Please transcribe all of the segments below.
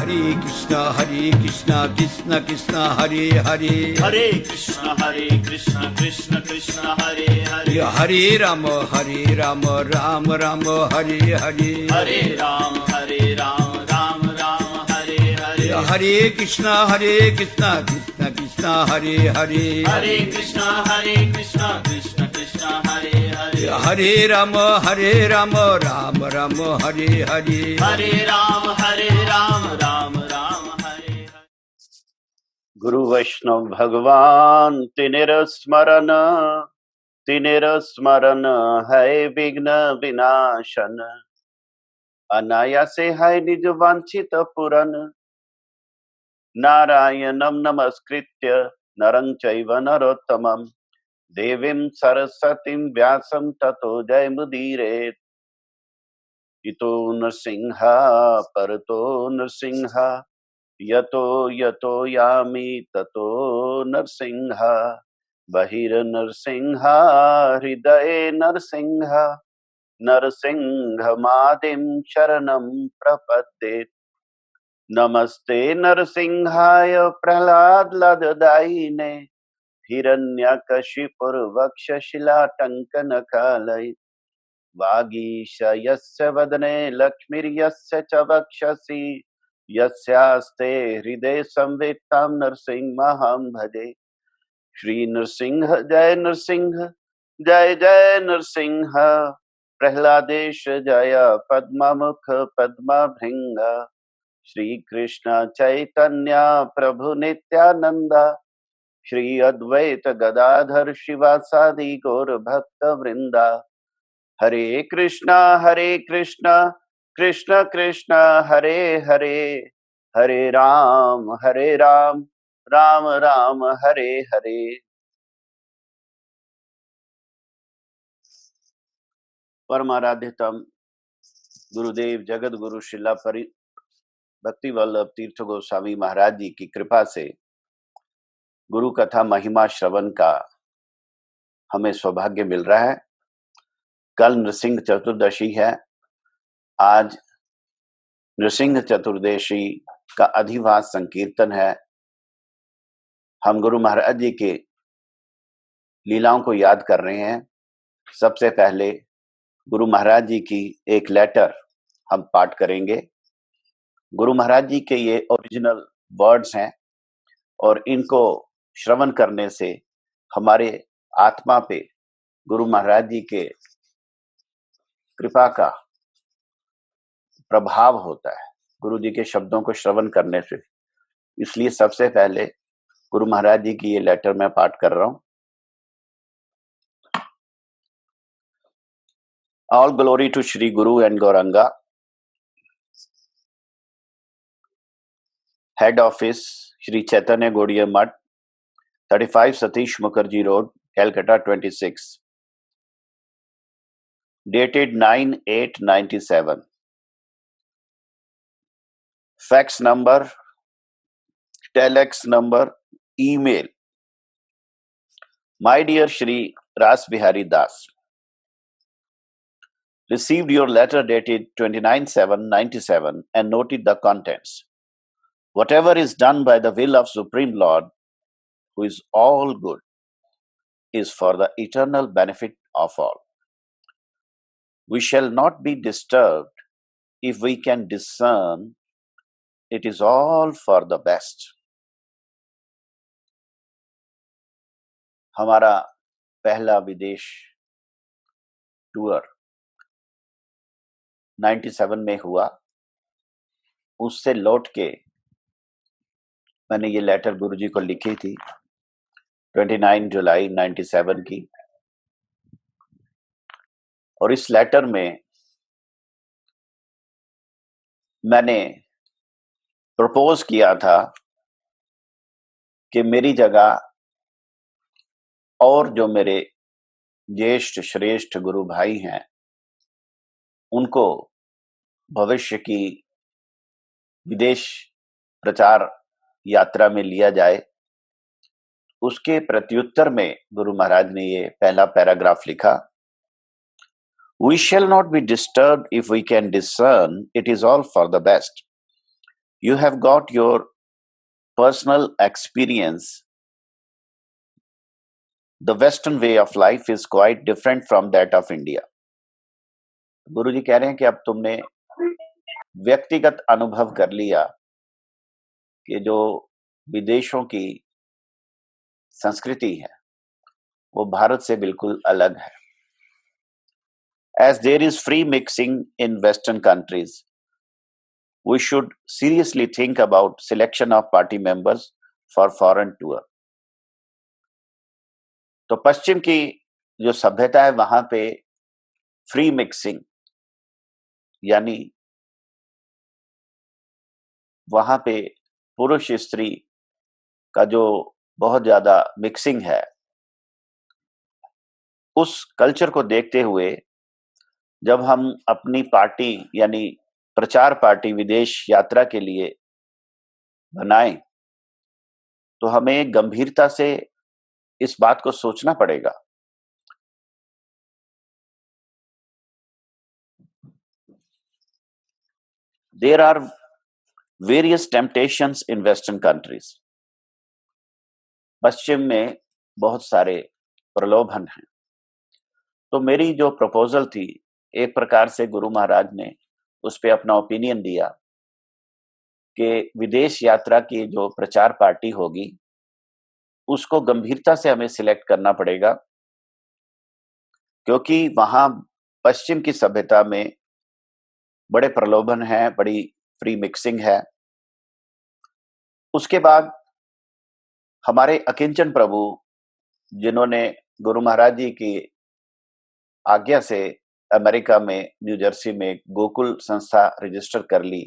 Krishna Krishna Krishna Hare Hare Hare Krishna Krishna Krishna Hare Hare Hare Rama Rama Rama Hare Hare Hare Ram Ram Hare Hare Hare Krishna Krishna Krishna Hare Hare Hare Krishna Krishna Krishna Hare Hare Hare Rama Rama Rama Hare Hare Hare Ram Ram Hare Hare गुरु वैष्णव भगवान तिनेर स्मरण है विघ्न विनाशन अनायासे है निज वांछित पुरन नारायणं नमस्कृत्य नरं चैव नरोत्तमं देवीं सरस्वतीं व्यासं ततो जयमुदीरयेत् इतो नृसिंह परतो नृसिंह यतो यतो यामि ततो नरसिंह बहिर्नरसिंह हृदये नरसिंह नरसिंहमादिं शरणं प्रपद्ये नमस्ते नरसिंहाय प्रह्लाददायिने हिरण्यकशिपुर्वक्षशिलाटङ्कनकालये वागीशयस्य वदने लक्ष्मीर्यस्य च वक्षसि यस्यास्ते हृदये संवित्तं नरसिंहमहं भजे श्री नरसिंह जय जय नरसिंह प्रह्लादेश जय पद्ममुख पद्मभृंग श्री कृष्ण चैतन्य प्रभु नित्यानंद श्री अद्वैत गदाधर शिवासादि गौर भक्त वृंदा हरे कृष्णा कृष्ण कृष्ण हरे हरे हरे राम राम राम हरे हरे। परमाराध्यतम गुरुदेव जगत गुरु शिला भक्ति वल्लभ तीर्थ गोस्वामी महाराज जी की कृपा से गुरु कथा महिमा श्रवण का हमें सौभाग्य मिल रहा है। कल नृसिंह चतुर्दशी है। आज नृसिंह चतुर्दशी का अधिवास संकीर्तन है। हम गुरु महाराज जी के लीलाओं को याद कर रहे हैं। सबसे पहले गुरु महाराज जी की एक लेटर हम पाठ करेंगे। गुरु महाराज जी के ये ओरिजिनल वर्ड्स हैं और इनको श्रवण करने से हमारे आत्मा पे गुरु महाराज जी के कृपा का प्रभाव होता है, गुरु जी के शब्दों को श्रवण करने से। इसलिए सबसे पहले गुरु महाराज जी की ये लेटर मैं पाठ कर रहा हूं। All glory to Shri Guru and Gauranga. Head office Shri Chaitanya Gaudiya Math, 35 Satish Mukherjee road, Calcutta 26, dated 9/8/97. Fax number, telex number, email. My dear Shri Ras Bihari Das, received your letter dated 29/7/97 and noted the contents. Whatever is done by the will of Supreme Lord, who is all good, is for the eternal benefit of all. We shall not be disturbed if we can discern it is all for the best. हमारा पहला विदेश tour 97 में हुआ। उससे लौट के मैंने ये लेटर गुरुजी को लिखी थी 29 जुलाई 97 की। और इस लेटर में मैंने प्रपोज किया था कि मेरी जगह और जो मेरे ज्येष्ठ श्रेष्ठ गुरु भाई हैं उनको भविष्य की विदेश प्रचार यात्रा में लिया जाए। उसके प्रत्युत्तर में गुरु महाराज ने ये पहला पैराग्राफ लिखा। We shall not be disturbed if we can discern it is all for the best. You have got your personal experience. The Western way of life is quite different from that of India. गुरु जी कह रहे हैं कि अब तुमने व्यक्तिगत अनुभव कर लिया कि जो विदेशों की संस्कृति है वो भारत से बिल्कुल अलग है. As there is free mixing in Western countries, we should seriously think about selection of party members for foreign tour. तो पश्चिम की जो सभ्यता है वहां पे फ्री मिक्सिंग यानी वहां पे पुरुष स्त्री का जो बहुत ज्यादा मिक्सिंग है, उस कल्चर को देखते हुए जब हम अपनी पार्टी यानी प्रचार पार्टी विदेश यात्रा के लिए बनाएं तो हमें गंभीरता से इस बात को सोचना पड़ेगा. There are various temptations in Western countries. पश्चिम में बहुत सारे प्रलोभन हैं. तो मेरी जो प्रपोजल थी, एक प्रकार से गुरु महाराज ने उस पे अपना ओपिनियन दिया कि विदेश यात्रा की जो प्रचार पार्टी होगी उसको गंभीरता से हमें सिलेक्ट करना पड़ेगा, क्योंकि वहां पश्चिम की सभ्यता में बड़े प्रलोभन हैं, बड़ी फ्री मिक्सिंग है. उसके बाद हमारे अकिंचन प्रभु जिन्होंने गुरु महाराज जी की आज्ञा से अमेरिका में न्यू जर्सी में गोकुल संस्था रजिस्टर कर ली.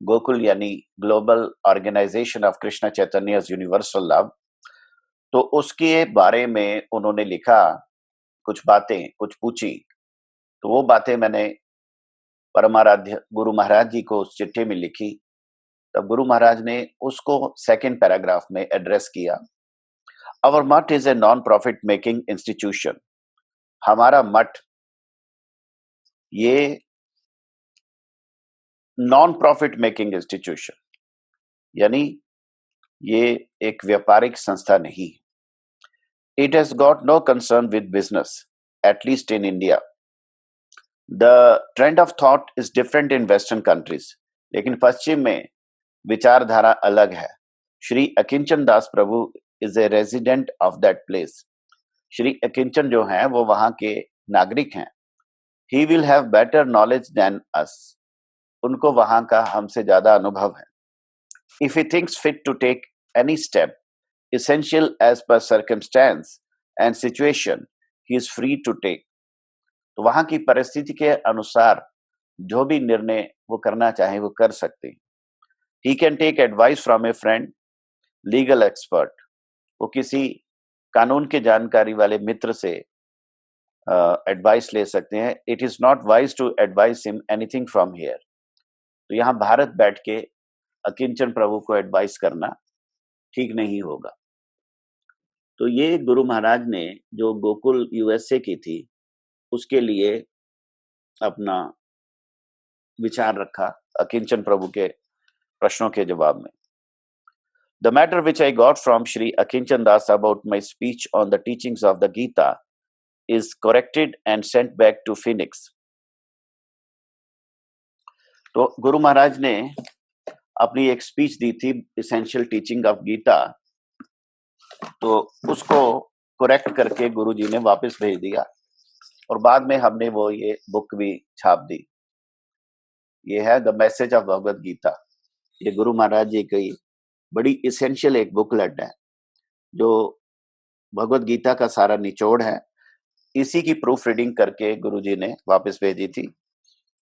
गोकुल यानी global organisation of Krishna Chaitanya universal love. तो उसके बारे में उन्होंने लिखा, कुछ बातें कुछ पूछी. तो वो बातें मैंने परमाराध्य गुरु महाराज जी को उस चिट्ठी में लिखी. तब गुरु महाराज ने उसको सेकंड पैराग्राफ में एड्रेस किया. आवर मठ is a non profit making institution. हमारा मठ ये नॉन प्रॉफिट मेकिंग इंस्टीट्यूशन यानी ये एक व्यापारिक संस्था नहीं. It has got no concern with business, at least in India. The trend of thought is different in western countries. लेकिन पश्चिम में विचारधारा अलग है. Shri Akinchan Das Prabhu is a resident of that place. Shri Akinchan जो हैं वो वहां के नागरिक हैं. He will have better knowledge than us. उनको वहां का हमसे ज्यादा अनुभव है. If he thinks fit to take any step essential as per circumstance and situation, he is free to take. तो वहां की परिस्थिति के अनुसार जो भी निर्णय वो करना चाहे वो कर सकते हैं. He can take advice from a friend, legal expert. वो किसी कानून के जानकारी वाले मित्र से एडवाइस ले सकते हैं. It is not wise to advise him anything from here. तो यहाँ भारत बैठ के अकिंचन प्रभु को एडवाइस करना ठीक नहीं होगा. तो ये गुरु महाराज ने जो गोकुल यूएसए की थी उसके लिए अपना विचार रखा अकिंचन प्रभु के प्रश्नों के जवाब में. The matter which I got from Shri Akinchan Das about my speech on the teachings of the Gita is corrected and sent back to Phoenix. तो गुरु महाराज ने अपनी एक स्पीच दी थी एसेंशियल टीचिंग ऑफ गीता. तो उसको करेक्ट करके गुरुजी ने वापस भेज दिया और बाद में हमने वो ये बुक भी छाप दी. ये है the message of Bhagavad Gita. ये गुरु महाराज जी की बड़ी इसेंशियल एक बुकलेट है जो भगवत गीता का सारा निचोड़ है. इसी की प्रूफ रीडिंग करके गुरुजी ने वापस भेजी थी.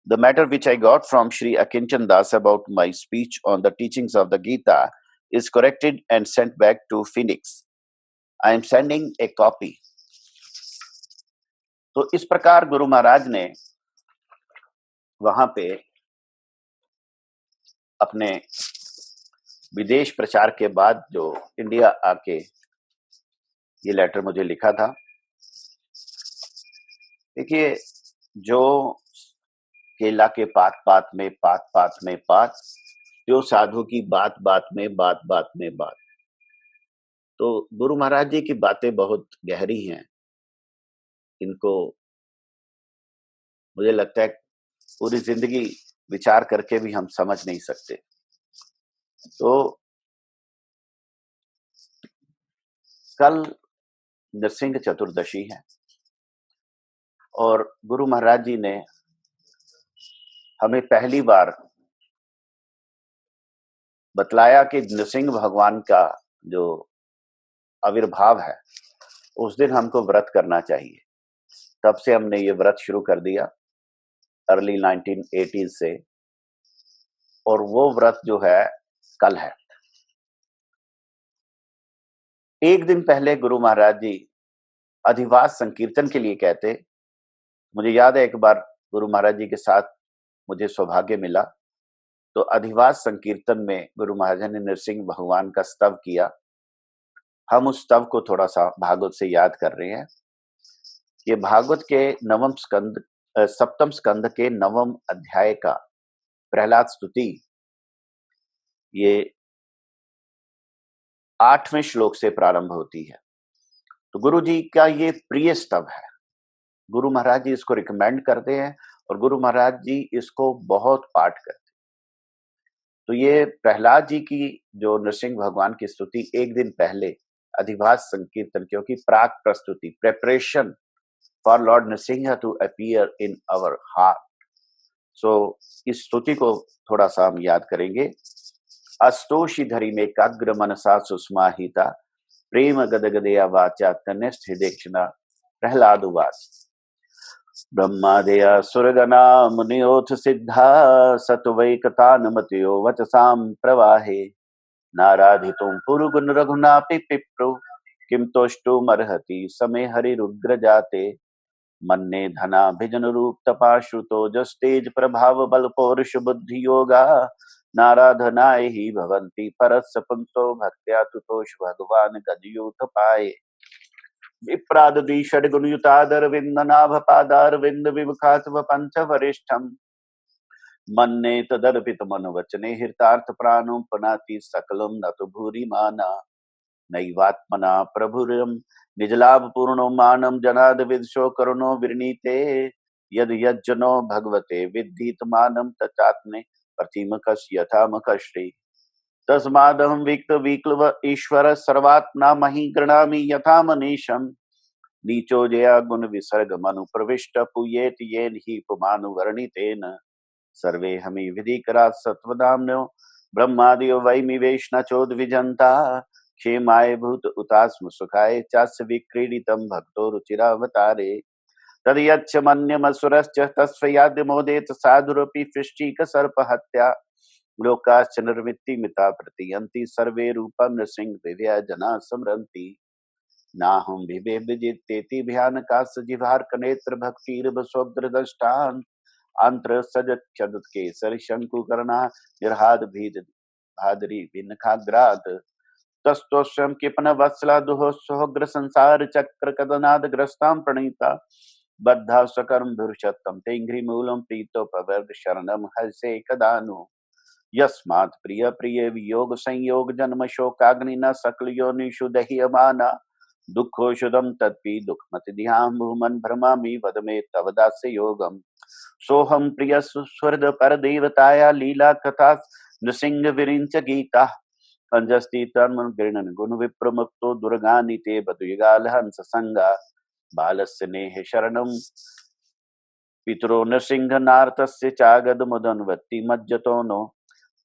The matter which I got from Shri Akinchan Das about my speech on the teachings of the Gita is corrected and sent back to Phoenix. I am sending a copy. तो इस प्रकार गुरु महाराज ने वहां पे अपने विदेश प्रचार के बाद जो इंडिया आके ये लेटर मुझे लिखा था. देखिए, जो केला के पात पात में पात त्यो साधु की बात बात में बात। तो गुरु महाराज जी की बातें बहुत गहरी हैं। इनको मुझे लगता है पूरी जिंदगी विचार करके भी हम समझ नहीं सकते। तो कल नृसिंह चतुर्दशी है और गुरु महाराज जी ने हमें पहली बार बतलाया कि नृसिंह भगवान का जो आविर्भाव है उस दिन हमको व्रत करना चाहिए। तब से हमने ये व्रत शुरू कर दिया अर्ली 1980 से, और वो व्रत जो है कल है। एक दिन पहले गुरु महाराज जी अधिवास संकीर्तन के लिए कहते। मुझे याद है एक बार गुरु महाराज जी के साथ मुझे सौभाग्य मिला, तो अधिवास संकीर्तन में गुरु महाराज ने नृसिंह भगवान का स्तव किया। हम उस स्तव को थोड़ा सा भागवत से याद कर रहे हैं। ये भागवत के सप्तम स्कंद के 9वें अध्याय का प्रहलाद स्तुति, ये 8वें श्लोक से प्रारंभ होती है। तो गुरु जी का ये प्रिय स्तव है। गुरु महाराज जी इसको रिकमेंड करते हैं और गुरु महाराज जी इसको बहुत पाठ करते हैं। तो ये प्रहलाद जी की जो नृसिंह भगवान की स्तुति एक दिन पहले अधिवास संकीर्तन, क्योंकि प्राक प्रस्तुति, preparation for lord Nrisimha to appear in our heart. So इस स्तुति को थोड़ा सा हम याद करेंगे। अस्तोषि धरी में काग्र मनसा सुस्माहिता प्रेम गदगदया वाचा तनिष्ठ हृदयक्षणा प्रहलाद उवाच। ब्रह्मादया सुरगणा मुनियोथ सिद्धा सत्वैकतानमतयो वचसां प्रवाहे नाराधितुं पुरुगुण रघुनापि पिप्रो किं तोष्टुमर्हति समे हरिरुग्र जाते मन्ने धना भिजन रूप तपाश्रुतो जस्तेज प्रभाव बल पौरुष बुद्धि योगा नाराधनाय ही भवन्ति परस्य पुंसो भक्त्या तुतोष भगवान गदयूथ पाए विप्रादि षड्गुणयुतादर विंदनाभ पादार विंद विमुखात पंच वरिष्ठम मन्ने तदर्पित मन वचने हृतार्थ प्राणो पनाति सकलम न तो भूरि माना नैवात्मना प्रभुरम निजलाभ पूर्णो मानम जनाद विदशो करुणो विरणीते यद यज्जनो भगवते विद्धीत मानम तचात्मे प्रतिमकस यथा मकश्री तस्मादहं विक्त विक्लव ईश्वर सर्वात्मा मही गृणामि यथा मनीषम नीचो जया गुण विसर्ग मनु प्रविष्ट पुयेत येन ही पुमानु वर्णितेन सर्वे हमी विधिकरा सत्वदाम्नो ब्रह्मादियो वैमि वेश्न चोद्विजन्ता क्षेमाय भूत उतास्म सुखाय चास्य विक्रीडितं भक्तो रुचिरावतारे तदयच्छ मन्यमसुरश्च तस्वयाद्य मोदेत साधुरपि फृष्टिक सर्पहत्या लोकाश्च निर्मित्तिमिता प्रतियन्ति सर्वे रूपं नृसिंह दिव्या जना स्मरन्ति नाहं विवे विजितेति भयानकास् जिह्वार्क नेत्र भक्तिर्भसोग्रदष्टान् आंत्र सजत चदत केसर शंकुकर्णा निर्हाद भीद भादरी भिन्नखाग्रात तस्तोष्यम किपन वत्सला दुहो सोग्र संसार चक्र कदनाद ग्रस्तां प्रणीता बद्धा सकर्म धुर्षत्तम तेंघ्रि मूलम प्रीतो पवर्ग शरणम हर्षे कदानु यस्मात् प्रिय प्रिय वियोग संयोग जन्म शोकाग्नि न सकल योनिषु दह्यमाना दुखो शुदम तत्पि दुखमत ध्यान भूमन भ्रमामि वद मे तव दास्य योगम सोहम प्रिय सुस्वर्द पर देवताया लीला कथा नृसिंह विरिंच गीता अंजस्ति तन्मन गृणन गुण विप्रमुक्तो दुर्गानिते बदुयगाल हंस संगा बालस्य नेह शरणम पितरो नृसिंह नारतस्य चागद मुदन्वत्ति मज्जतो नो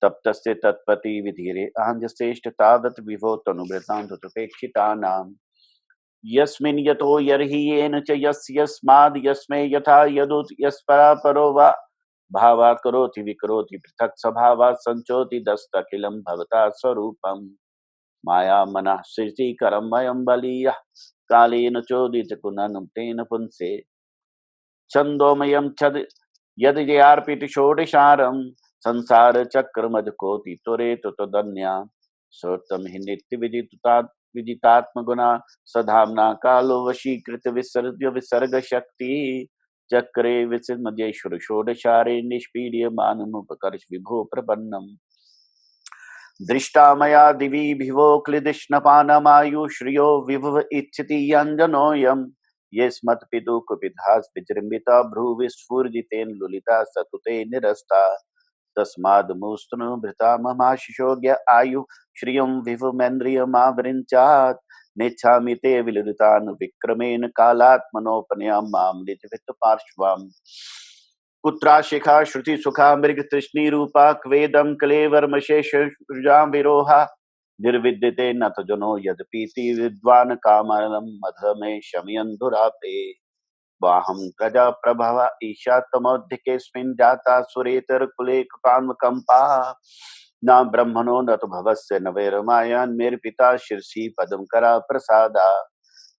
तप्तस्य तत्पति विधीरे आंजश्रेष्ठ तावत विभो तनुभृतां तुपेक्षितानां यस्मिन् यतो यर्हि येन च यस्माद् यस्मै यथा यदुत यस्परा परो वा भावा करोति विकरोति पृथक् स्वभावा संचोति दस्तखिलं भवता स्वरूपं माया मनः सृष्टिकरं वयं बलीयः कालेन चोदित कुननं तेन पुंसे छन्दोमयं छद यद जयार्पित षोडशारं संसार चक्र मद कोटि तुरेत तदन्या सोत्तम हि नित्य विदितात्म गुणा सधामना कालो वशीकृत विसर्ग शक्ति चक्रे विसर्मजेश्वर षोडशारे निष्पीड्य मानमुपकर्ष विभो प्रपन्नम दृष्टा मया दिवि भिवो क्लिदिष्णपानमायु श्रियो विभव इच्छति यञ्जनोऽयम् ये स्मत्पितु कुपिधास् विजृम्भिता भ्रुविस्फुर्जितेन लुलिता सतुते निरस्ता तस्माद् मुस्तनु भृता ममाशिषो ज्ञ आयु श्रियं विभुमेन्द्रियमावृञ्चात् नेच्छामि ते विलुलितान् विक्रमेण कालात्मनोपनयां मां निजवित पार्श्वम् कुत्राशिखा श्रुति सुखा मृग तृष्णी रूपा क्वेदम कलेवरमशेष विरोहा निर्विद्यते नथ जनो यदपीति विद्वान कामलम मधमे शमयन दुरापे वाहम प्रजा प्रभव ईशा तमोधिकेस्मिन् जाता सुरेतर कुले कृपान्मकंपा न ब्रह्मणो न तो भवस्य न वैरमायान मेरे पिता शीर्षि पदम करा प्रसादा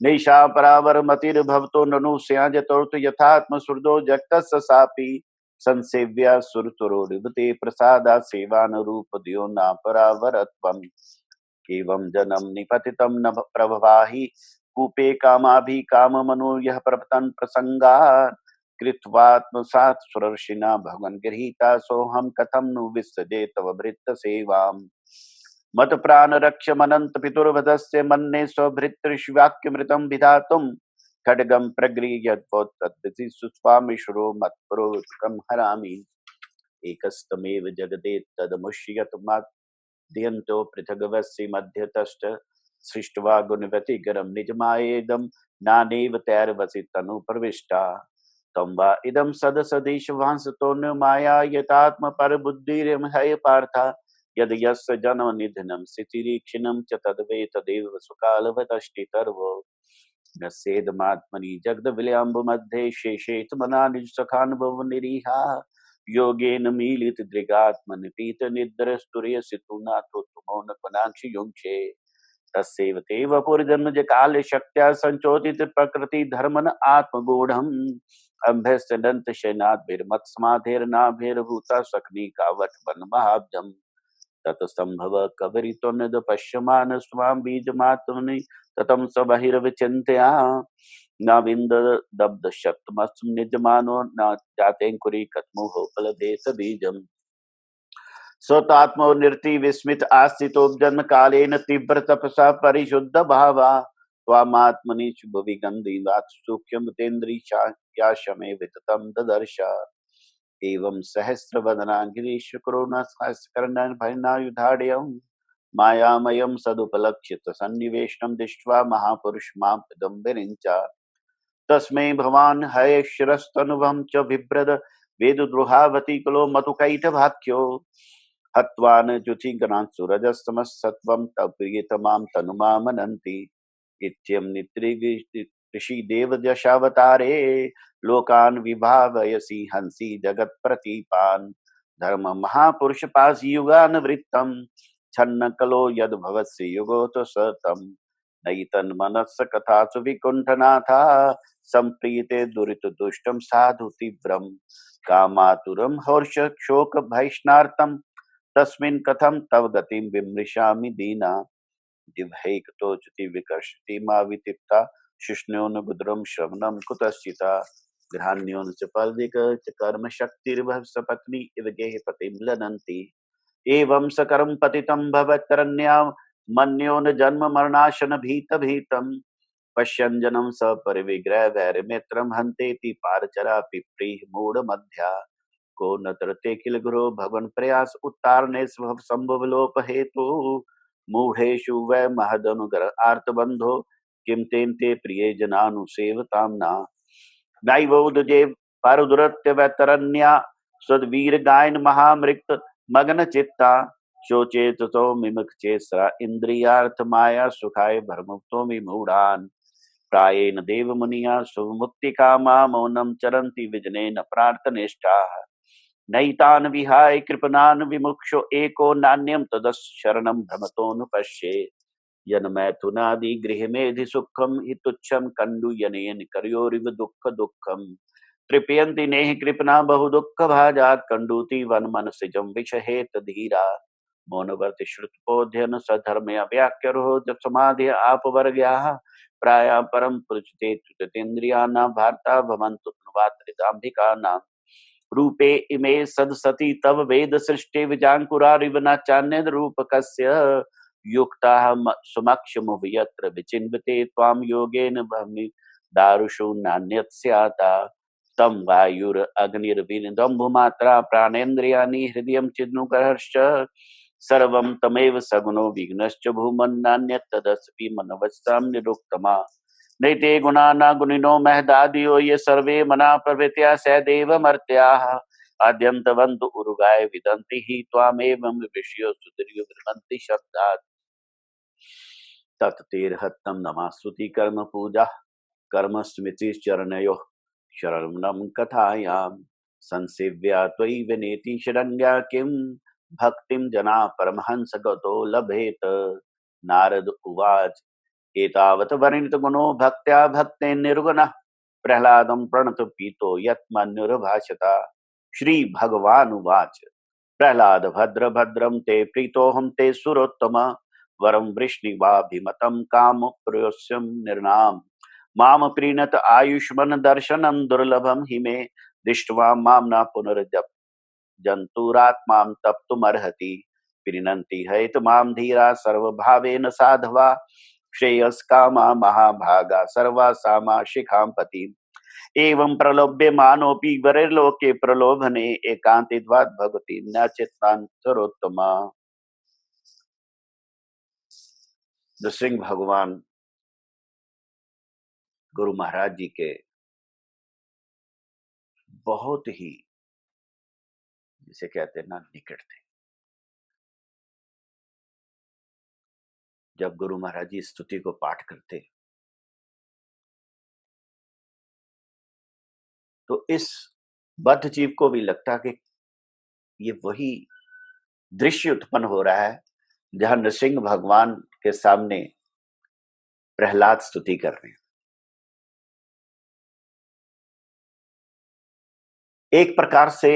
नैषा परावर मतिर्भवतो ननु स्याजतोर्थ यथात्म सुरदो जगतस्य सापि संसेव्या सुरतुरो निभते प्रसादा सेवानुरूप दियो न परावरत्वम् एवं जनम निपतितम न प्रभवाहि कूपे कामाभि काम मनो यह प्रपतन प्रसंगात् कृत्वात्मसात् सुरर्षिना भगवन् गृहीता सोहम कथम नु विसृजे तव भृत्य सेवाम् मत प्राण रक्षमनंत पितुर्वधस्य मन्ने स्वभृतृष्वाक्यमृतं विधातुम् खड्गम प्रगृह्य तद्विति सुस्वामिश्रो मत्पुरोकम हरामि एकस्तमेव जगदे तदमुष्यत दियन्तो पृथगवस्य मध्यतश्च सृष्ट्वा गुणवतिगरं निजमायेदं नानेव तैर्वसि तनु प्रविष्टा तं वा इदं सदसदेशवांसतो न माया यतात्म परबुद्धिर्महय पार्था यद यस्य जन्म निधनं सितिरीक्षिणं च तद्वे तदेव सुकालवतष्टि तर्वो न सेदमात्मनि जगद्विलयम्ब मध्ये शेषेत मना निज सखानुभव निरीहा योगेन मीलित दृगात्मन पीत निद्र स्तुर्य सितु नाथो तुमो न पनाक्षि युंक्षे तस्यैव तेव पुरजन्मज काल शक्त्या संचोदित प्रकृति धर्मन आत्मगूढ़म अभ्यस्तदंत शैनाद भिर्मत समाधेर्नाभिर्भूता सकनी कावट वन महाब्जम ततस्तंभव कबरितोन्नद पश्यमान स्वाम बीज मातुनि ततम स बहिर्विचिन्त्या न विंद दब्ध शक्तमस्म निजमानो न जातेंकुरी कत्मुहो फलदेत बीजम स्वतात्मो निर्ति विस्मित आस्थितो जन्म कालेन तीव्र तपसा परिशुद्ध भावा त्वामात्मनि भुवि गंधी वात सूक्ष्म तेन्द्री या शमे विततम ददर्शा एवं सहस्र वदना गिरीश करुणा सहस्रकर्णन भयनायुधाड्यम मायामयम सदुपलक्षित सन्निवेशनम दृष्ट्वा महापुरुष मां पदम विरिंचा तस्मै भवान हय शिरस्तनुभं च बिभ्रद वेदद्रुहावती कुलो मतुकैटभाख्यो हत्वान जुति गणासुरजस्तमसत्वं तप्रियतमां तनुमामनन्ति इत्यं नित्रिगृषि देवदशावतारे लोकान् विभावयसि हंसि जगत् प्रतीपान् धर्म महापुरुष पास युगान वृत्तम छन्न कलो यद भवस्य युगोत सतम नई तन मनस कथा सुविकुंठनाथा संप्रीते दुरित दुष्टम साधु तीव्रम कामातुरम हर्ष शोक भैष्णार्तम तस्मिन् कथम तव गतिम विमृशामि दीना जिह्वैकतो च्युति विकर्षति मा वितिप्ता शुष्ण्योन गुद्रम श्रवणम कुतश्चिता ग्रहाण्योन च पल्दिक च कर्म शक्तिर्भव सपत्नी इव गेह पतिं लनन्ति एवं सकरम पतितं भवतरण्या मन्योन जन्म मरणाशन भीत भीतम पश्यन् जनम स परिविग्रह वैरमित्रम हन्तेति पारचरा पिप्रीः मूढ़ मध्या को न तरते किल गुरो भवन प्रयास उत्तारने स्वभ संभव लोप हेतु मूढ़ेषु वै महदनुग्रह आर्तबंधो किम तेन ते प्रिय जनानुसेवताम्ना नैवोदजे पारुदुरत्य वैतरण्या सद्वीर गायन महामृक्त मग्न चित्ता शोचेत तो मिमक चेसरा इंद्रियार्थ माया सुखाय भ्रमुक्तो विमूढ़ान् प्रायेण देव मुनिया सुमुक्ति कामा मौनम चरन्ति विजनेन प्रार्थनिष्ठाः नैतान् विहाय कृपणान् विमुक्षो एको नान्यं तदस् शरणं भ्रमतोऽनुपश्ये यन्मैथुनादि गृहमेधि सुखम हि तुच्छं कंडु यनेन करयोरिव दुःख दुःखम तृप्यन्ति नेह कृपणा बहु दुःख भाजात कंडूति वन मनसिजं विषहेत धीरा मौनवर्ति श्रुतपोध्यन सधर्म व्याक्यरो समाधि आपवर्ग्याः प्राया परम पुरुषते तुतेन्द्रियाणां भारता भवन्तु वात्रिदाम्भिकानां रूपे इमे सदसति तव वेद सृष्टि विजांकुरारिव न चान्य रूप कस्य युक्ता सुमक्षम यत्र विचिन्वते त्वाम योगेन भवि दारुषु नान्यत् स्याता तम वायुर अग्निर्विनिदम भूमात्रा प्राणेन्द्रियाणि हृदयं चिद्नुकर्ष सर्वं तमेव सगुणो विघ्नश्च भूमन्नान्यत् तदस्ति मनवस्तां निरुक्तमा नैते गुणा न गुणिनो महदादियो ये सर्वे मना प्रवृत्या सदैव मर्त्याः आद्यन्तवन्तु उरुगाय विदन्ति हि त्वामेवं विषयो सुदर्यो गृह्णन्ति शब्दात् तत्तेर्हत्तं नमास्तुति कर्म पूजा कर्म स्मृति चरणयोः शरणं कथायां संसेव्या त्वयि विनेति शरण्या किं भक्तिं जना परमहंस गतो लभेत नारद उवाच एतावत् वर्णित गुणो भक्त्या भक्ते निर्गुणः प्रह्लादं प्रणत पीतो यत्मन्युर्भाषता श्री भगवान उवाच प्रह्लाद भद्र भद्रं ते प्रीतोऽहं ते सुरोत्तम वरं वृष्णिवाभिमतं काम प्रयोस्यं निर्नाम माम प्रीणत आयुष्मन दर्शनं दुर्लभम हि मे दृष्ट्वा मां न पुनर्जप जन्तुरात्मां तप्तुमर्हति प्रीणन्ति हैत मां धीरा सर्वभावेन साधवा श्रेयस्कामा महाभागा सर्वासामा शिखां पति एवं प्रलोभ्य मानोपि वरेलोके प्रलोभने एकांतित्वात् भगवती न चित्तांतरोत्तमा। नृसिंह भगवान गुरु महाराज जी के बहुत ही, जिसे कहते हैं ना, निकट थे। जब गुरु महाराज जी स्तुति को पाठ करते तो इस बद्ध जीव को भी लगता कि ये वही दृश्य उत्पन्न हो रहा है जहां नृसिंह भगवान के सामने प्रहलाद स्तुति कर रहे हैं। एक प्रकार से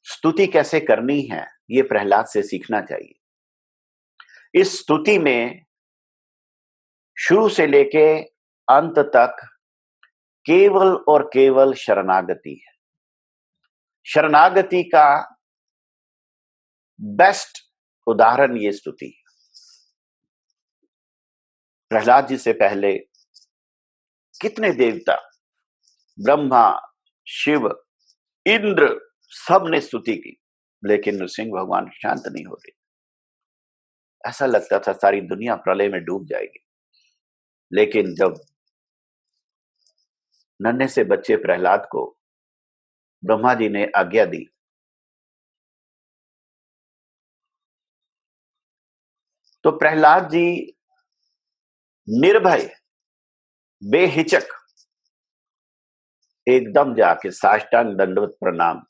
स्तुति कैसे करनी है ये प्रहलाद से सीखना चाहिए। इस स्तुति में शुरू से लेके अंत तक केवल और केवल शरणागति है। शरणागति का बेस्ट उदाहरण ये स्तुति है। प्रहलाद जी से पहले कितने देवता, ब्रह्मा, शिव, इंद्र, सब ने स्तुति की, लेकिन नृसिंह भगवान शांत नहीं हो रहे। ऐसा लगता था सारी दुनिया प्रलय में डूब जाएगी। लेकिन जब नन्हे से बच्चे प्रहलाद को ब्रह्मा जी ने आज्ञा दी तो प्रहलाद जी निर्भय, बेहिचक एकदम जाके साष्टांग दंडवत प्रणाम।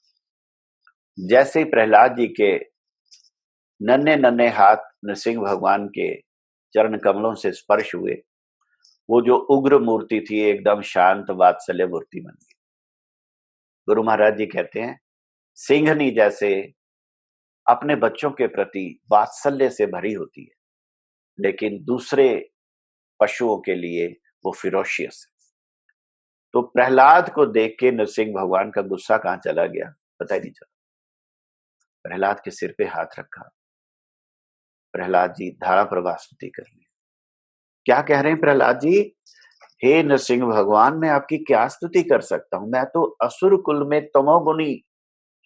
जैसे ही प्रहलाद जी के नन्हे नन्हे हाथ नृसिंह भगवान के चरण कमलों से स्पर्श हुए, वो जो उग्र मूर्ति थी एकदम शांत वात्सल्य मूर्ति बन गई। गुरु महाराज जी कहते हैं सिंहनी जैसे अपने बच्चों के प्रति वात्सल्य से भरी होती है, लेकिन दूसरे पशुओं के लिए वो फिरोशियस है। तो प्रहलाद को देख के नृसिंह भगवान का गुस्सा कहां चला गया पता ही नहीं चला। प्रहलाद के सिर पे हाथ रखा, प्रहलाद जी धारा प्रवाह स्तुति कर ली। क्या कह रहे हैं प्रहलाद जी? हे नृसिंह भगवान, मैं आपकी क्या स्तुति कर सकता हूं? मैं तो असुर कुल में तमोगुणी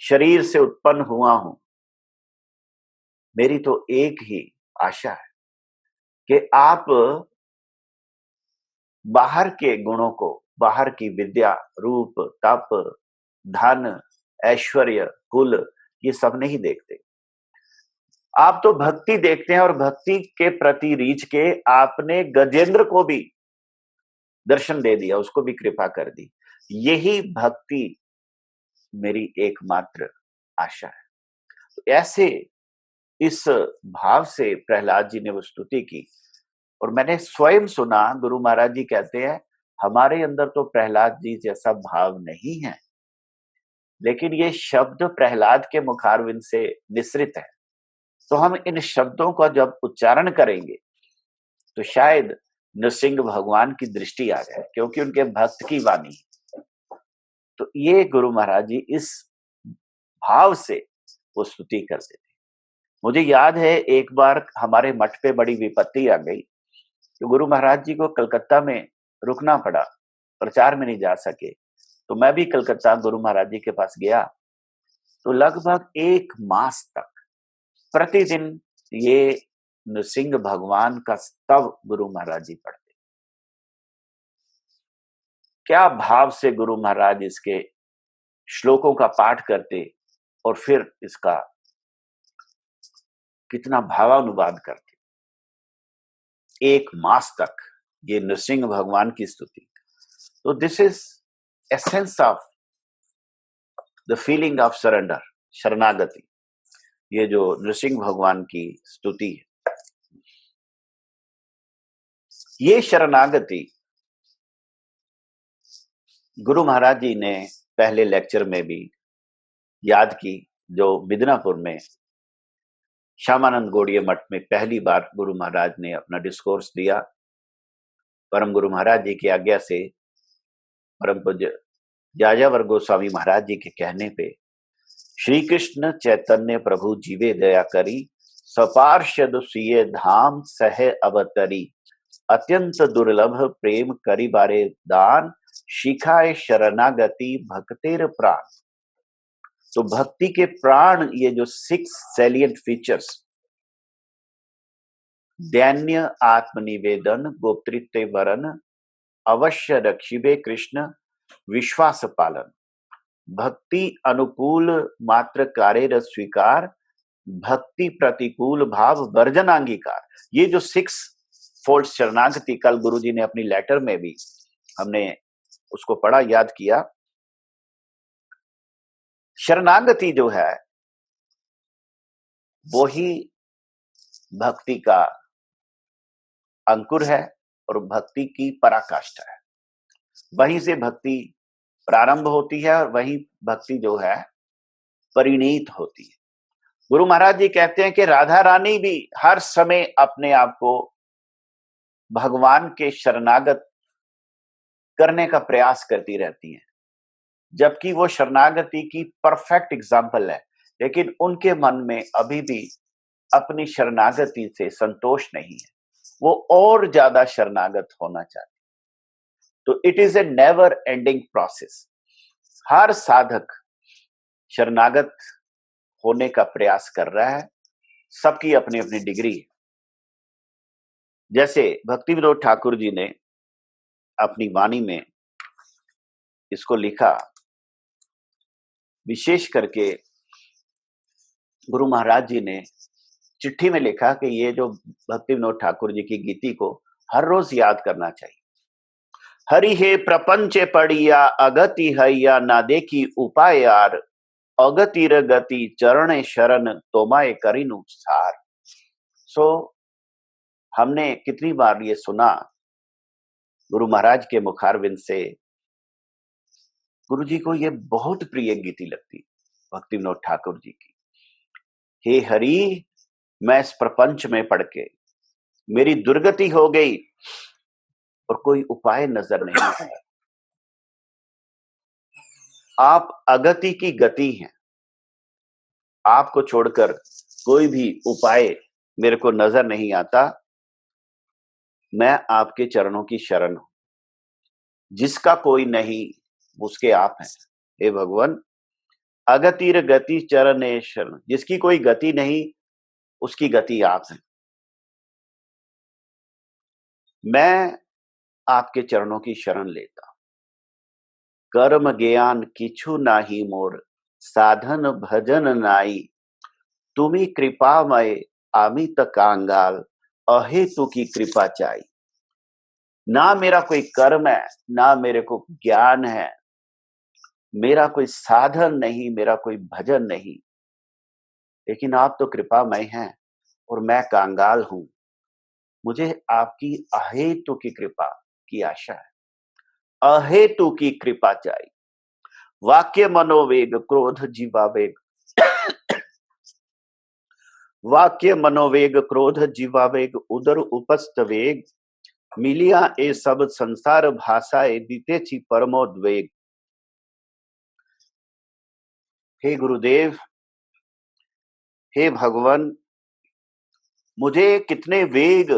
शरीर से उत्पन्न हुआ हूं। मेरी तो एक ही आशा है कि आप बाहर के गुणों को, बाहर की विद्या, रूप, तप, धन, ऐश्वर्य, कुल, ये सब नहीं देखते। आप तो भक्ति देखते हैं, और भक्ति के प्रति रीझ के आपने गजेंद्र को भी दर्शन दे दिया, उसको भी कृपा कर दी। यही भक्ति मेरी एकमात्र आशा है। तो ऐसे इस भाव से प्रहलाद जी ने वो स्तुति की, और मैंने स्वयं सुना। गुरु महाराज जी कहते हैं हमारे अंदर तो प्रहलाद जी जैसा भाव नहीं है, लेकिन ये शब्द प्रहलाद के मुखारविंद से निसृत है। तो हम इन शब्दों का जब उच्चारण करेंगे तो शायद नृसिंह भगवान की दृष्टि आ जाए, क्योंकि उनके भक्त की वाणी। तो ये गुरु महाराज जी इस भाव से वो स्तुति करते थे। मुझे याद है एक बार हमारे मठ पे बड़ी विपत्ति आ गई, तो गुरु महाराज जी को कलकत्ता में रुकना पड़ा, प्रचार में नहीं जा सके। तो मैं भी कलकत्ता गुरु महाराज जी के पास गया, तो लगभग 1 मास तक प्रतिदिन ये नृसिंह भगवान का स्तव गुरु महाराज जी पढ़ते। क्या भाव से गुरु महाराज इसके श्लोकों का पाठ करते और फिर इसका कितना भावानुवाद करते 1 मास तक ये नृसिंह भगवान की स्तुति। तो this is essence of the feeling of surrender, शरणागति, ये जो नृसिंह भगवान की स्तुति है। ये शरणागति गुरु महाराज जी ने पहले लेक्चर में भी याद की, जो मिदनापुर में श्यामानंद गौड़ीय मठ में पहली बार गुरु महाराज ने अपना डिस्कोर्स दिया। परम गुरु महाराज जी की आज्ञा से परम पूज्य जाजावर गोस्वामी महाराज जी के कहने पे श्री कृष्ण चैतन्य प्रभु जीवे दया करी, सपार्षद सुये धाम सह अवतरी, अत्यंत दुर्लभ प्रेम करी बारे दान, शिखाए शरणागति भक्तेर प्राण। तो भक्ति के प्राण, ये जो 6 सैलिएंट फीचर्स, दैन्य आत्मनिवेदन गोप्तृत्व वरन, अवश्य रक्षिबे कृष्ण विश्वास पालन, भक्ति अनुकूल मात्र कार्य स्वीकार, भक्ति प्रतिकूल भाव वर्जन अंगीकार। ये जो 6 फोल्ड शरणागति, कल गुरु जी ने अपनी लेटर में भी हमने उसको पढ़ा, याद किया। शरणागति जो है वो ही भक्ति का अंकुर है और भक्ति की पराकाष्ठा है। वहीं से भक्ति प्रारंभ होती है और वही भक्ति जो है परिणीत होती है। गुरु महाराज जी कहते हैं कि राधा रानी भी हर समय अपने आप को भगवान के शरणागत करने का प्रयास करती रहती हैं, जबकि वो शरणागति की परफेक्ट एग्जाम्पल है, लेकिन उनके मन में अभी भी अपनी शरणागति से संतोष नहीं है, वो और ज्यादा शरणागत होना चाहते। तो it is a never ending process. हर साधक शरणागत होने का प्रयास कर रहा है, सबकी अपनी अपनी डिग्री है। जैसे भक्ति विनोद ठाकुर जी ने अपनी वाणी में इसको लिखा, विशेष करके गुरु महाराज जी ने चिट्ठी में लिखा कि ये जो भक्ति विनोद ठाकुर जी की गीति को हर रोज याद करना चाहिए। हरि हे प्रपंच पड़िया अगति हैया, ना देखी उपाय यार, अगतिर गति चरण शरण तोमाए करिनु सार। सो हमने कितनी बार ये सुना गुरु महाराज के मुखारविंद से, गुरु जी को ये बहुत प्रिय गीति लगती भक्ति विनोद ठाकुर जी की। हे हरि, मैं इस प्रपंच में पड़ के मेरी दुर्गति हो गई और कोई उपाय नजर नहीं आता। आप अगति की गति हैं, आपको छोड़कर कोई भी उपाय मेरे को नजर नहीं आता। मैं आपके चरणों की शरण हूं, जिसका कोई नहीं उसके आप हैं। हे भगवान, अगतिर गति चरण शरण, जिसकी कोई गति नहीं उसकी गति आप हैं। मैं आपके चरणों की शरण लेता। कर्म ज्ञान किछु नाही मोर, साधन भजन नाई, तुम्ही कृपामय अमित कांगाल, अहेतु की कृपा चाई। ना मेरा कोई कर्म है, ना मेरे को ज्ञान है, मेरा कोई साधन नहीं, मेरा कोई भजन नहीं, लेकिन आप तो कृपामय हैं और मैं कांगाल हूं। मुझे आपकी अहेतु की कृपा की आशा है, अहेतु की कृपा चाहिए। वाक्य मनोवेग क्रोध जीवावेग, वाक्य मनोवेग क्रोध जीवावेग उदर उपस्थ वेग, मिलिया ए सब संसार भाषाए दीते छी परमोद्वेग। हे गुरुदेव, हे भगवान, मुझे कितने वेग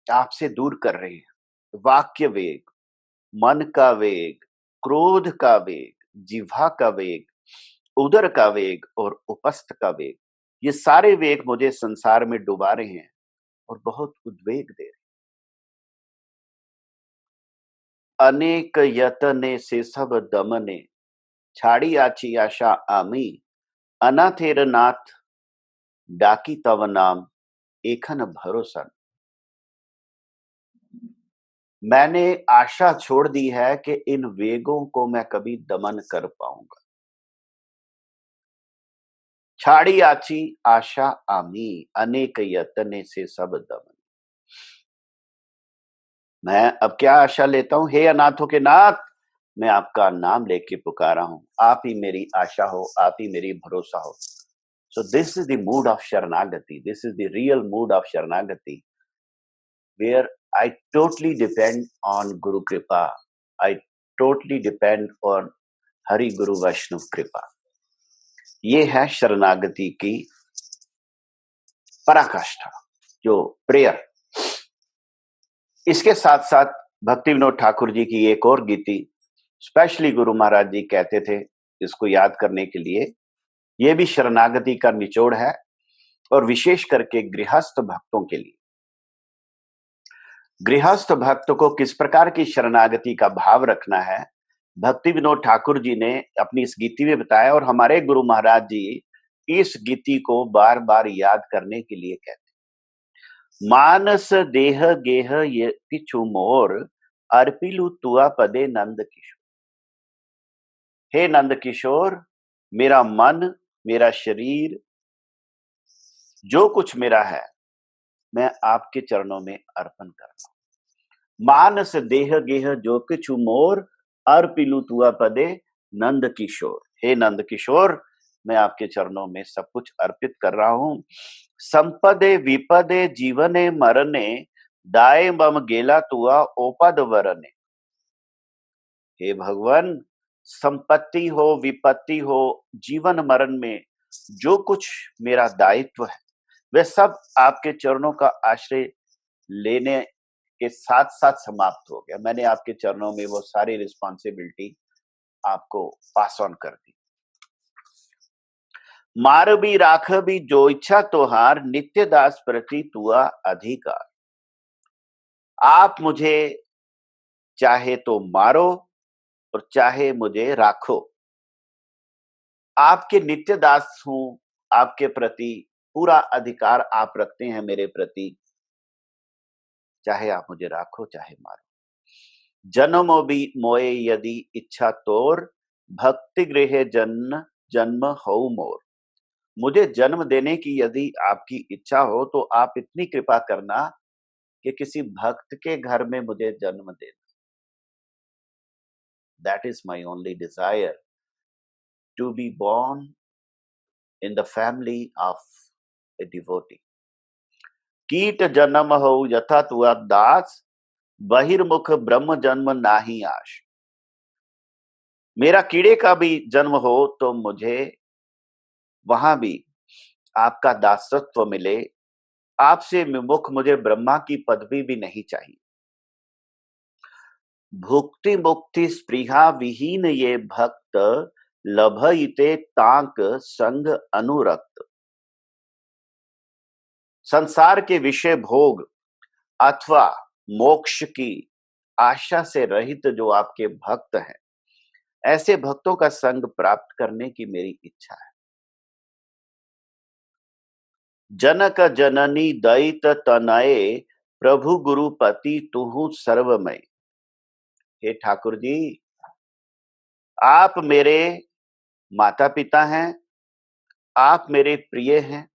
आपसे दूर कर रहे हैं। वाक्य वेग, मन का वेग, क्रोध का वेग, जिह्वा का वेग, उदर का वेग और उपस्थ का वेग, ये सारे वेग मुझे संसार में डुबा रहे हैं और बहुत उद्वेग दे रहे हैं। अनेक यतने से सब दमने, छाड़ी आची आशा आमी, अनाथेर नाथ डाकी तव नाम, एखन भरोसा। मैंने आशा छोड़ दी है कि इन वेगों को मैं कभी दमन कर पाऊंगा। छाड़ी आची आशा आमी, अनेक यतने से सब दमन। मैं अब क्या आशा लेता हूं? हे अनाथों के नाथ, मैं आपका नाम लेके पुकारा हूं। आप ही मेरी आशा हो, आप ही मेरी भरोसा हो। So this is the mood of Sharanagati. This is the real mood of Sharanagati, where I totally depend on Guru Kripa. I totally depend on Hari Guru Vaishnav Kripa. ये है शरणागति की पराकाष्ठा, जो प्रेयर। इसके साथ साथ भक्ति विनोद ठाकुर जी की एक और गीति स्पेशली गुरु महाराज जी कहते थे इसको याद करने के लिए। ये भी शरणागति का निचोड़ है और विशेष करके गृहस्थ भक्तों के लिए। गृहस्थ भक्त को किस प्रकार की शरणागति का भाव रखना है, भक्ति विनोद ठाकुर जी ने अपनी इस गीति में बताया और हमारे गुरु महाराज जी इस गीति को बार बार याद करने के लिए कहते हैं। मानस देह गेह ये पिछु मोर, अर्पिलु तुआ पदे नंद किशोर। हे नंद किशोर, मेरा मन, मेरा शरीर, जो कुछ मेरा है, मैं आपके चरणों में अर्पण कर रहा हूं। मानस देह गेह जो किछु मोर, अर्पिलु तुआ पदे नंद किशोर। हे नंद किशोर, मैं आपके चरणों में सब कुछ अर्पित कर रहा हूं। संपदे विपदे जीवने मरने, दाए मम गेला तुआ ओपद वरने। हे भगवान, संपत्ति हो, विपत्ति हो, जीवन मरण में जो कुछ मेरा दायित्व है, वह सब आपके चरणों का आश्रय लेने के साथ साथ समाप्त हो गया। मैंने आपके चरणों में वो सारी रिस्पॉन्सिबिलिटी आपको पास ऑन कर दी। मार भी राख भी जो इच्छा तोहार, नित्य दास प्रति तुआ अधिकार। आप मुझे चाहे तो मारो और चाहे मुझे राखो, आपके नित्य दास हूं। आपके प्रति पूरा अधिकार आप रखते हैं मेरे प्रति, चाहे आप मुझे राखो चाहे मारो। जन्म भी मोए यदि इच्छा तोर, भक्ति गृह जन्म जन्म हो मोर। मुझे जन्म देने की यदि आपकी इच्छा हो तो आप इतनी कृपा करना कि किसी भक्त के घर में मुझे जन्म देना। That is my only desire, to be born in the family of a devotee. कीट जन्म हो यथा तुआ दास, बहिर्मुख ब्रह्म जन्म नाही आश। मेरा कीड़े का भी जन्म हो तो मुझे वहां भी आपका दासत्व मिले। आपसे विमुख मुझे ब्रह्मा की पदवी भी नहीं चाहिए। भुक्ति मुक्ति स्पृहा विहीन ये भक्त, लभइते तांक संग अनुरक्त। संसार के विषय भोग अथवा मोक्ष की आशा से रहित जो आपके भक्त हैं, ऐसे भक्तों का संग प्राप्त करने की मेरी इच्छा है। जनक जननी दैत तनये, प्रभु गुरुपति तुहु सर्वमय। हे ठाकुर जी, आप मेरे माता पिता हैं, आप मेरे प्रिय हैं,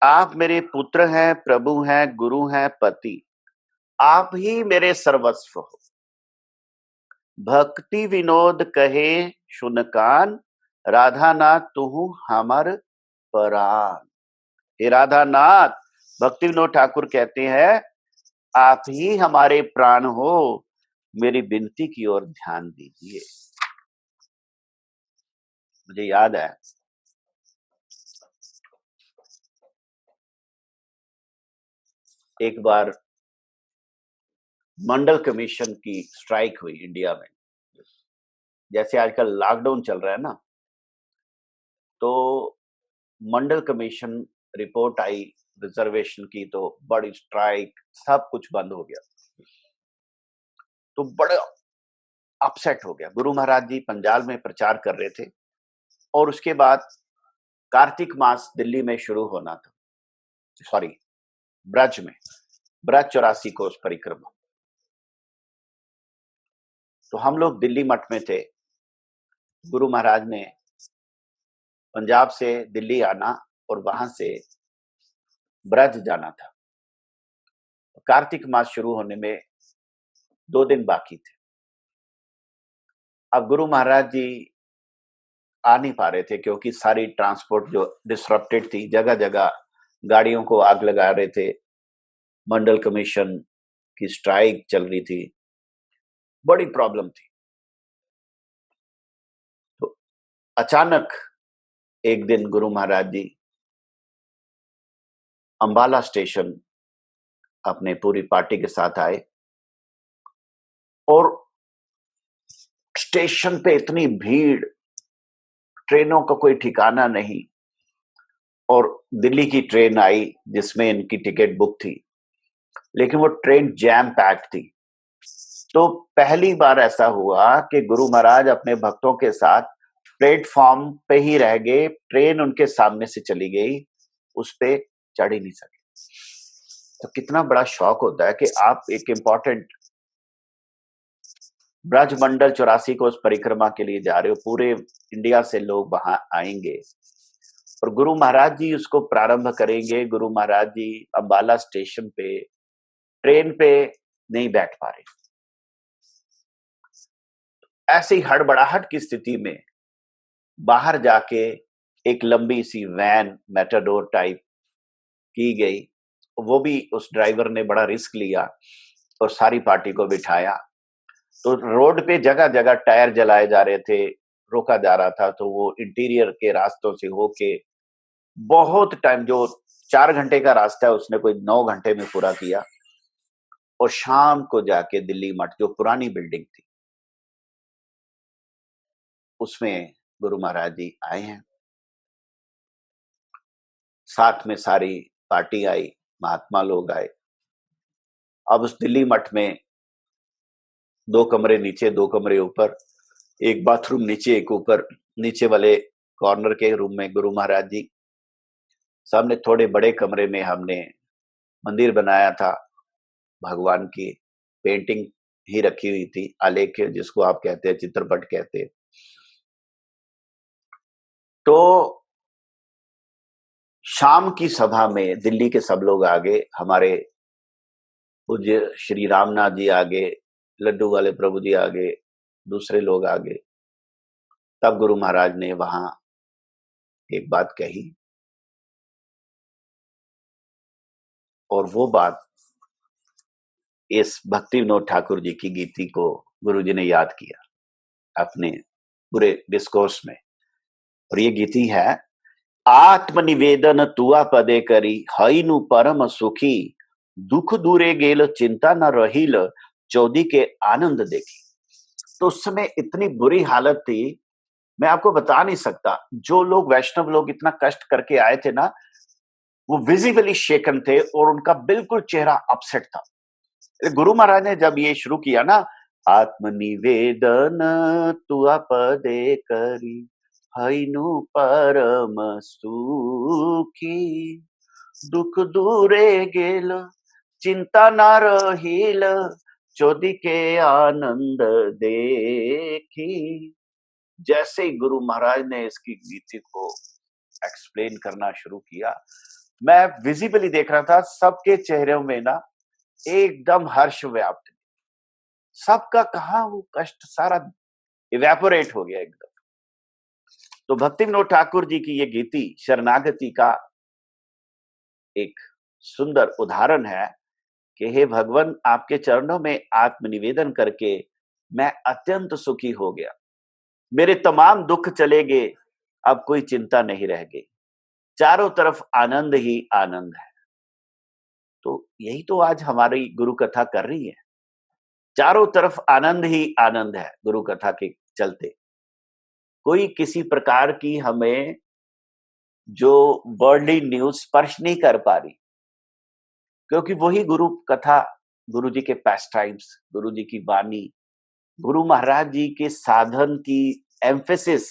आप मेरे पुत्र हैं, प्रभु हैं, गुरु हैं, पति। आप ही मेरे सर्वस्व हो। भक्ति विनोद कहे सुनकान, राधा नाथ तुहु हमर परान। हे राधा नाथ, भक्ति विनोद ठाकुर कहते हैं आप ही हमारे प्राण हो। मेरी विनती की ओर ध्यान दीजिए। मुझे याद है एक बार मंडल कमीशन की स्ट्राइक हुई इंडिया में। जैसे आजकल लॉकडाउन चल रहा है ना, तो मंडल कमीशन रिपोर्ट आई रिजर्वेशन की, तो बड़ी स्ट्राइक, सब कुछ बंद हो गया। तो बड़ा अपसेट हो गया। गुरु महाराज जी पंजाब में प्रचार कर रहे थे और उसके बाद कार्तिक मास दिल्ली में शुरू होना था, सॉरी ब्रज में, ब्रज 84 कोस परिक्रमा। तो हम लोग दिल्ली मठ में थे। गुरु महाराज ने पंजाब से दिल्ली आना और वहां से ब्रज जाना था। कार्तिक मास शुरू होने में 2 दिन बाकी थे। अब गुरु महाराज जी आ नहीं पा रहे थे क्योंकि सारी ट्रांसपोर्ट जो डिसरप्टेड थी, जगह जगह गाड़ियों को आग लगा रहे थे, मंडल कमीशन की स्ट्राइक चल रही थी, बड़ी प्रॉब्लम थी। तो अचानक एक दिन गुरु महाराज जी अंबाला स्टेशन अपने पूरी पार्टी के साथ आए और स्टेशन पे इतनी भीड़, ट्रेनों का कोई ठिकाना नहीं, और दिल्ली की ट्रेन आई जिसमें इनकी टिकट बुक थी, लेकिन वो ट्रेन जैम पैक थी। तो पहली बार ऐसा हुआ कि गुरु महाराज अपने भक्तों के साथ प्लेटफॉर्म पे ही रह गए, ट्रेन उनके सामने से चली गई, उस पे चढ़ ही नहीं सके। तो कितना बड़ा शौक होता है कि आप एक इंपॉर्टेंट ब्रज मंडल 84 को उस परिक्रमा के लिए जा रहे हो, पूरे इंडिया से लोग वहां आएंगे और गुरु महाराज जी उसको प्रारंभ करेंगे। गुरु महाराज जी अंबाला स्टेशन पे ट्रेन पे नहीं बैठ पा रहे। ऐसी हड़बड़ाहट की स्थिति में बाहर जाके एक लंबी सी वैन, मेटाडोर टाइप की गई, वो भी उस ड्राइवर ने बड़ा रिस्क लिया और सारी पार्टी को बिठाया। तो रोड पे जगह जगह टायर जलाए जा रहे थे, रोका जा रहा था, तो वो इंटीरियर के रास्तों से होके बहुत टाइम, जो 4 घंटे का रास्ता है उसने कोई 9 घंटे में पूरा किया और शाम को जाके दिल्ली मठ, जो पुरानी बिल्डिंग थी, उसमें गुरु महाराज जी आए हैं। साथ में सारी पार्टी आई, महात्मा लोग आए। अब उस दिल्ली मठ में 2 कमरे नीचे, 2 कमरे ऊपर, एक बाथरूम नीचे, एक ऊपर। नीचे वाले कॉर्नर के रूम में गुरु महाराज जी, सामने थोड़े बड़े कमरे में हमने मंदिर बनाया था, भगवान की पेंटिंग ही रखी हुई थी, आलेख्य जिसको आप कहते हैं, चित्रपट कहते हैं। तो शाम की सभा में दिल्ली के सब लोग आ गए, हमारे पूज्य श्री रामनाथ जी आ गए, लड्डू वाले प्रभु जी आ गए, दूसरे लोग आ गए। तब गुरु महाराज ने वहां एक बात कही और वो बात इस भक्ति विनोद ठाकुर जी की गीति को गुरु जी ने याद किया अपने पूरे डिस्कोर्स में। और ये गीति है, आत्मनिवेदन तुआ पदे करी, हईनु परम सुखी, दुख दूरे गेल चिंता न रहिल, चौदी के आनंद देखी। तो उस समय इतनी बुरी हालत थी, मैं आपको बता नहीं सकता। जो लोग, वैष्णव लोग इतना कष्ट करके आए थे ना, वो विजिबली शेकन थे और उनका बिल्कुल चेहरा अपसेट था। गुरु महाराज ने जब ये शुरू किया ना, आत्मनिवेदन तुआ पदे करी, हईनु परम सुखी, दुख दूरे गेल चिंता न रहिल, चौदी के आनंद देखी। जैसे ही गुरु महाराज ने इसकी गीति को एक्सप्लेन करना शुरू किया, मैं विजिबली देख रहा था सबके चेहरों में ना एकदम हर्ष व्याप्त, सबका कहा वो कष्ट सारा इवेपोरेट हो गया एकदम। तो भक्ति विनोद ठाकुर जी की ये गीति शरणागति का एक सुंदर उदाहरण है कि हे भगवान, आपके चरणों में आत्मनिवेदन करके मैं अत्यंत सुखी हो गया, मेरे तमाम दुख चले गए, अब कोई चिंता नहीं रह गई, चारों तरफ आनंद ही आनंद है। तो यही तो आज हमारी गुरु कथा कर रही है, चारों तरफ आनंद ही आनंद है गुरु कथा के चलते। कोई किसी प्रकार की हमें जो वर्ल्डली न्यूज स्पर्श नहीं कर पा रही, क्योंकि वही गुरु कथा, गुरु जी के पास टाइम्स, गुरु जी की वाणी, गुरु महाराज जी के साधन की एम्फेसिस,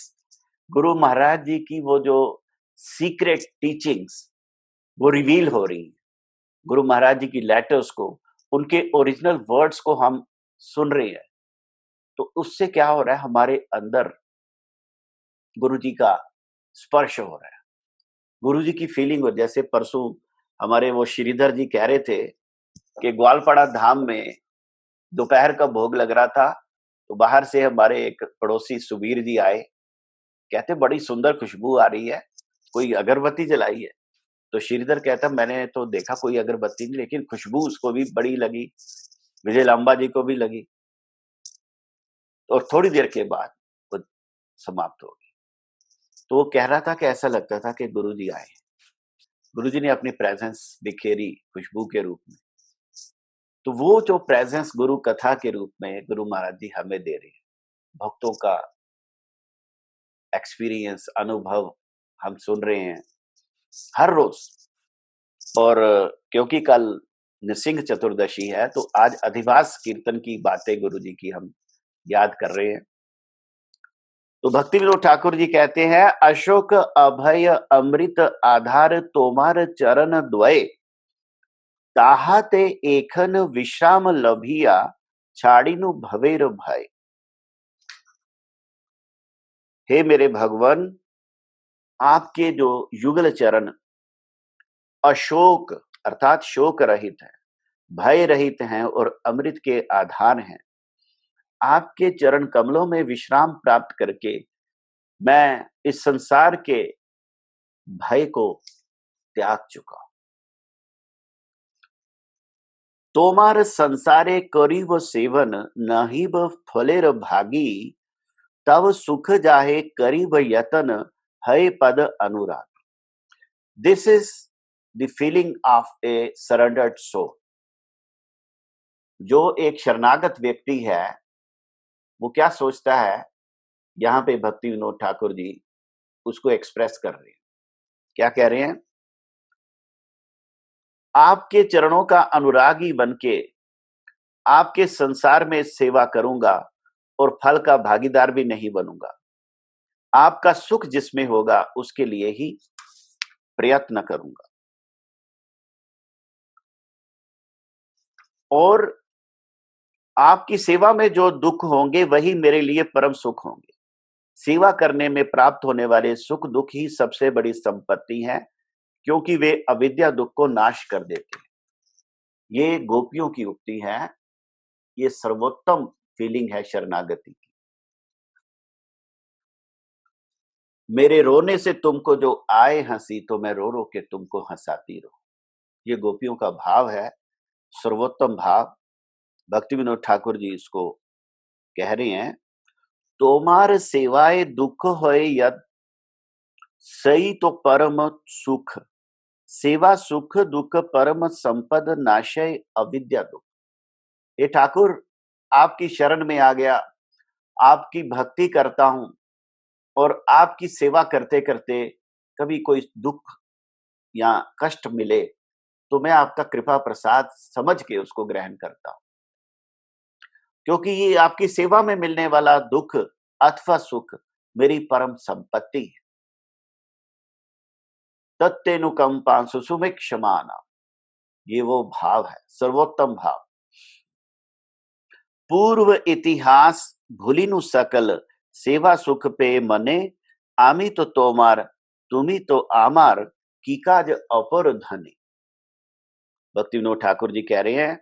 गुरु महाराज जी की वो जो सीक्रेट टीचिंग्स वो रिवील हो रही है। गुरु महाराज जी की लेटर्स को, उनके ओरिजिनल वर्ड्स को हम सुन रहे हैं। तो उससे क्या हो रहा है, हमारे अंदर गुरु जी का स्पर्श हो रहा है, गुरु जी की फीलिंग हो। जैसे परसों हमारे वो श्रीधर जी कह रहे थे कि ग्वालपाड़ा धाम में दोपहर का भोग लग रहा था, तो बाहर से हमारे एक पड़ोसी सुबीर जी आए, कहते बड़ी सुंदर खुशबू आ रही है, कोई अगरबत्ती जलाई है? तो श्रीधर कहता मैंने तो देखा कोई अगरबत्ती नहीं, लेकिन खुशबू उसको भी बड़ी लगी, विजय लांबा जी को भी लगी। और थोड़ी देर के बाद वो समाप्त हो गई। तो वो कह रहा था कि ऐसा लगता था कि गुरु जी आए, गुरु जी ने अपनी प्रेजेंस बिखेरी खुशबू के रूप में। तो वो जो प्रेजेंस गुरु कथा के रूप में गुरु महाराज जी हमें दे रहे हैं, भक्तों का एक्सपीरियंस, अनुभव हम सुन रहे हैं हर रोज। और क्योंकि कल नृसिंह चतुर्दशी है, तो आज अधिवास कीर्तन की बातें गुरु जी की हम याद कर रहे हैं। तो भक्ति विनोद ठाकुर जी कहते हैं, अशोक अभय अमृत आधार तोमार चरण द्वय, ताहाते एखन विश्राम लभिया छाड़ीनु भवेर भय। हे मेरे भगवान, आपके जो युगल चरण अशोक अर्थात शोक रहित है, भय रहित हैं और अमृत के आधार हैं। आपके चरण कमलों में विश्राम प्राप्त करके मैं इस संसार के भय को त्याग चुका। तोमार संसारे करीब सेवन, नहिब फलेर भागी, तब सुख जाहे करीब यतन, है पद अनुराग। This is the feeling of a surrendered soul. जो एक शरणागत व्यक्ति है वो क्या सोचता है, यहाँ पे भक्ति विनोद ठाकुर जी उसको एक्सप्रेस कर रहे हैं। क्या कह रहे हैं? आपके चरणों का अनुरागी बनके आपके संसार में सेवा करूंगा और फल का भागीदार भी नहीं बनूंगा। आपका सुख जिसमें होगा उसके लिए ही प्रयत्न करूंगा, और आपकी सेवा में जो दुख होंगे वही मेरे लिए परम सुख होंगे। सेवा करने में प्राप्त होने वाले सुख दुख ही सबसे बड़ी संपत्ति है, क्योंकि वे अविद्या दुख को नाश कर देते हैं। ये गोपियों की उक्ति है, ये सर्वोत्तम फीलिंग है शरणागति की। मेरे रोने से तुमको जो आए हंसी, तो मैं रो रो के तुमको हंसाती रहूं। ये गोपियों का भाव है, सर्वोत्तम भाव। भक्ति विनोद ठाकुर जी इसको कह रहे हैं, तोमार सेवाए दुख होए यद, सही तो परम सुख। सेवा सुख दुख परम संपद, नाशय अविद्या दुख। हे ठाकुर, आपकी शरण में आ गया, आपकी भक्ति करता हूं, और आपकी सेवा करते करते कभी कोई दुख या कष्ट मिले तो मैं आपका कृपा प्रसाद समझ के उसको ग्रहण करता हूं, क्योंकि ये आपकी सेवा में मिलने वाला दुख अथवा सुख मेरी परम संपत्ति है। तत्तेनुकंपा सुसुमिक क्षमाना, ये वो भाव है, सर्वोत्तम भाव। पूर्व इतिहास भूलिनु सकल, सेवा सुख पे मने, आमी तो तोमार तुम्ही तो आमार, की काज अपर धने। भक्ति विनोद ठाकुर जी कह रहे हैं,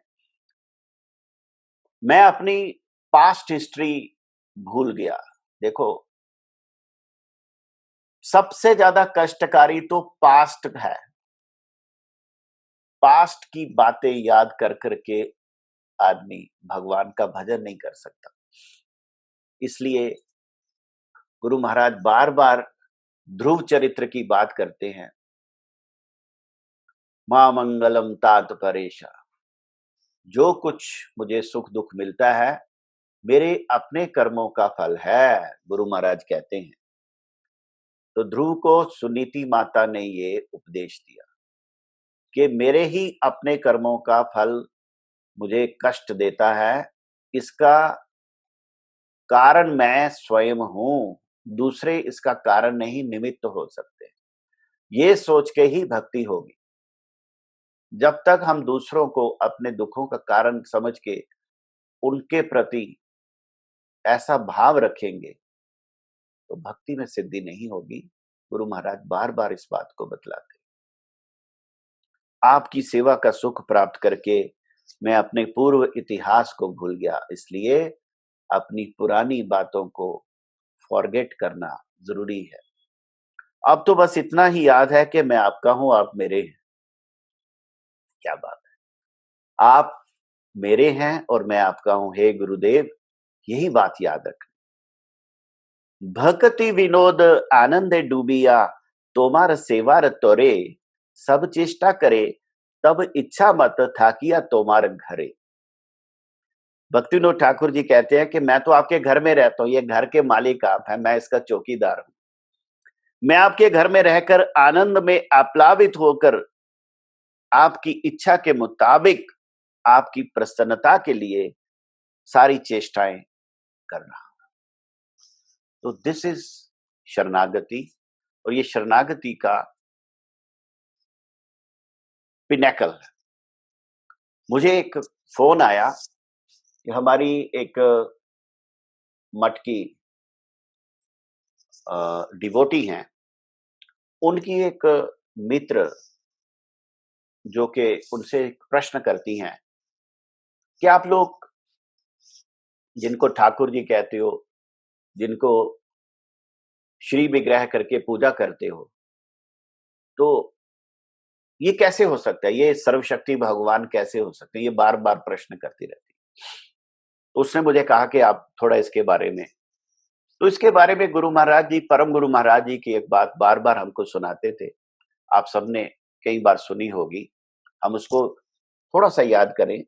मैं अपनी पास्ट हिस्ट्री भूल गया। देखो, सबसे ज्यादा कष्टकारी तो पास्ट है। पास्ट की बातें याद कर करके आदमी भगवान का भजन नहीं कर सकता। इसलिए गुरु महाराज बार बार ध्रुव चरित्र की बात करते हैं, मां मंगलम तात परेशा, जो कुछ मुझे सुख दुख मिलता है मेरे अपने कर्मों का फल है, गुरु महाराज कहते हैं। तो ध्रुव को सुनीति माता ने ये उपदेश दिया कि मेरे ही अपने कर्मों का फल मुझे कष्ट देता है, इसका कारण मैं स्वयं हूं, दूसरे इसका कारण नहीं, निमित्त हो सकते। ये सोच के ही भक्ति होगी। जब तक हम दूसरों को अपने दुखों का कारण समझ के उनके प्रति ऐसा भाव रखेंगे तो भक्ति में सिद्धि नहीं होगी। गुरु महाराज बार बार इस बात को बतलाते। आपकी सेवा का सुख प्राप्त करके मैं अपने पूर्व इतिहास को भूल गया, इसलिए अपनी पुरानी बातों को फॉरगेट करना जरूरी है। अब तो बस इतना ही याद है कि मैं आपका हूं, आप मेरे हैं। क्या बात है, आप मेरे हैं और मैं आपका हूं। हे गुरुदेव, यही बात याद रख। भक्ति विनोद आनंदे डूबिया, तोमार सेवार तोरे, सब चेष्टा करे तब इच्छा मत थाकिया तोमार घरे। भक्ति विनोद ठाकुर जी कहते हैं कि मैं तो आपके घर में रहता हूं, ये घर के मालिक आप हैं, मैं इसका चौकीदार हूं। मैं आपके घर में रहकर आनंद में आप्लावित होकर आपकी इच्छा के मुताबिक आपकी प्रसन्नता के लिए सारी चेष्टाएं कर रहा हूं। तो दिस इज शरणागति, और ये शरणागति का पिनेकल है। मुझे एक फोन आया कि हमारी एक मठ की डिवोटी हैं, उनकी एक मित्र जो कि उनसे एक प्रश्न करती हैं कि आप लोग जिनको ठाकुर जी कहते हो, जिनको श्री विग्रह करके पूजा करते हो, तो ये कैसे हो सकता है, ये सर्वशक्ति भगवान कैसे हो सकते हैं? ये बार बार प्रश्न करती रहती। उसने मुझे कहा कि आप थोड़ा इसके बारे में, तो इसके बारे में गुरु महाराज जी, परम गुरु महाराज जी की एक बात बार बार हमको सुनाते थे, आप सबने कई बार सुनी होगी, हम उसको थोड़ा सा याद करें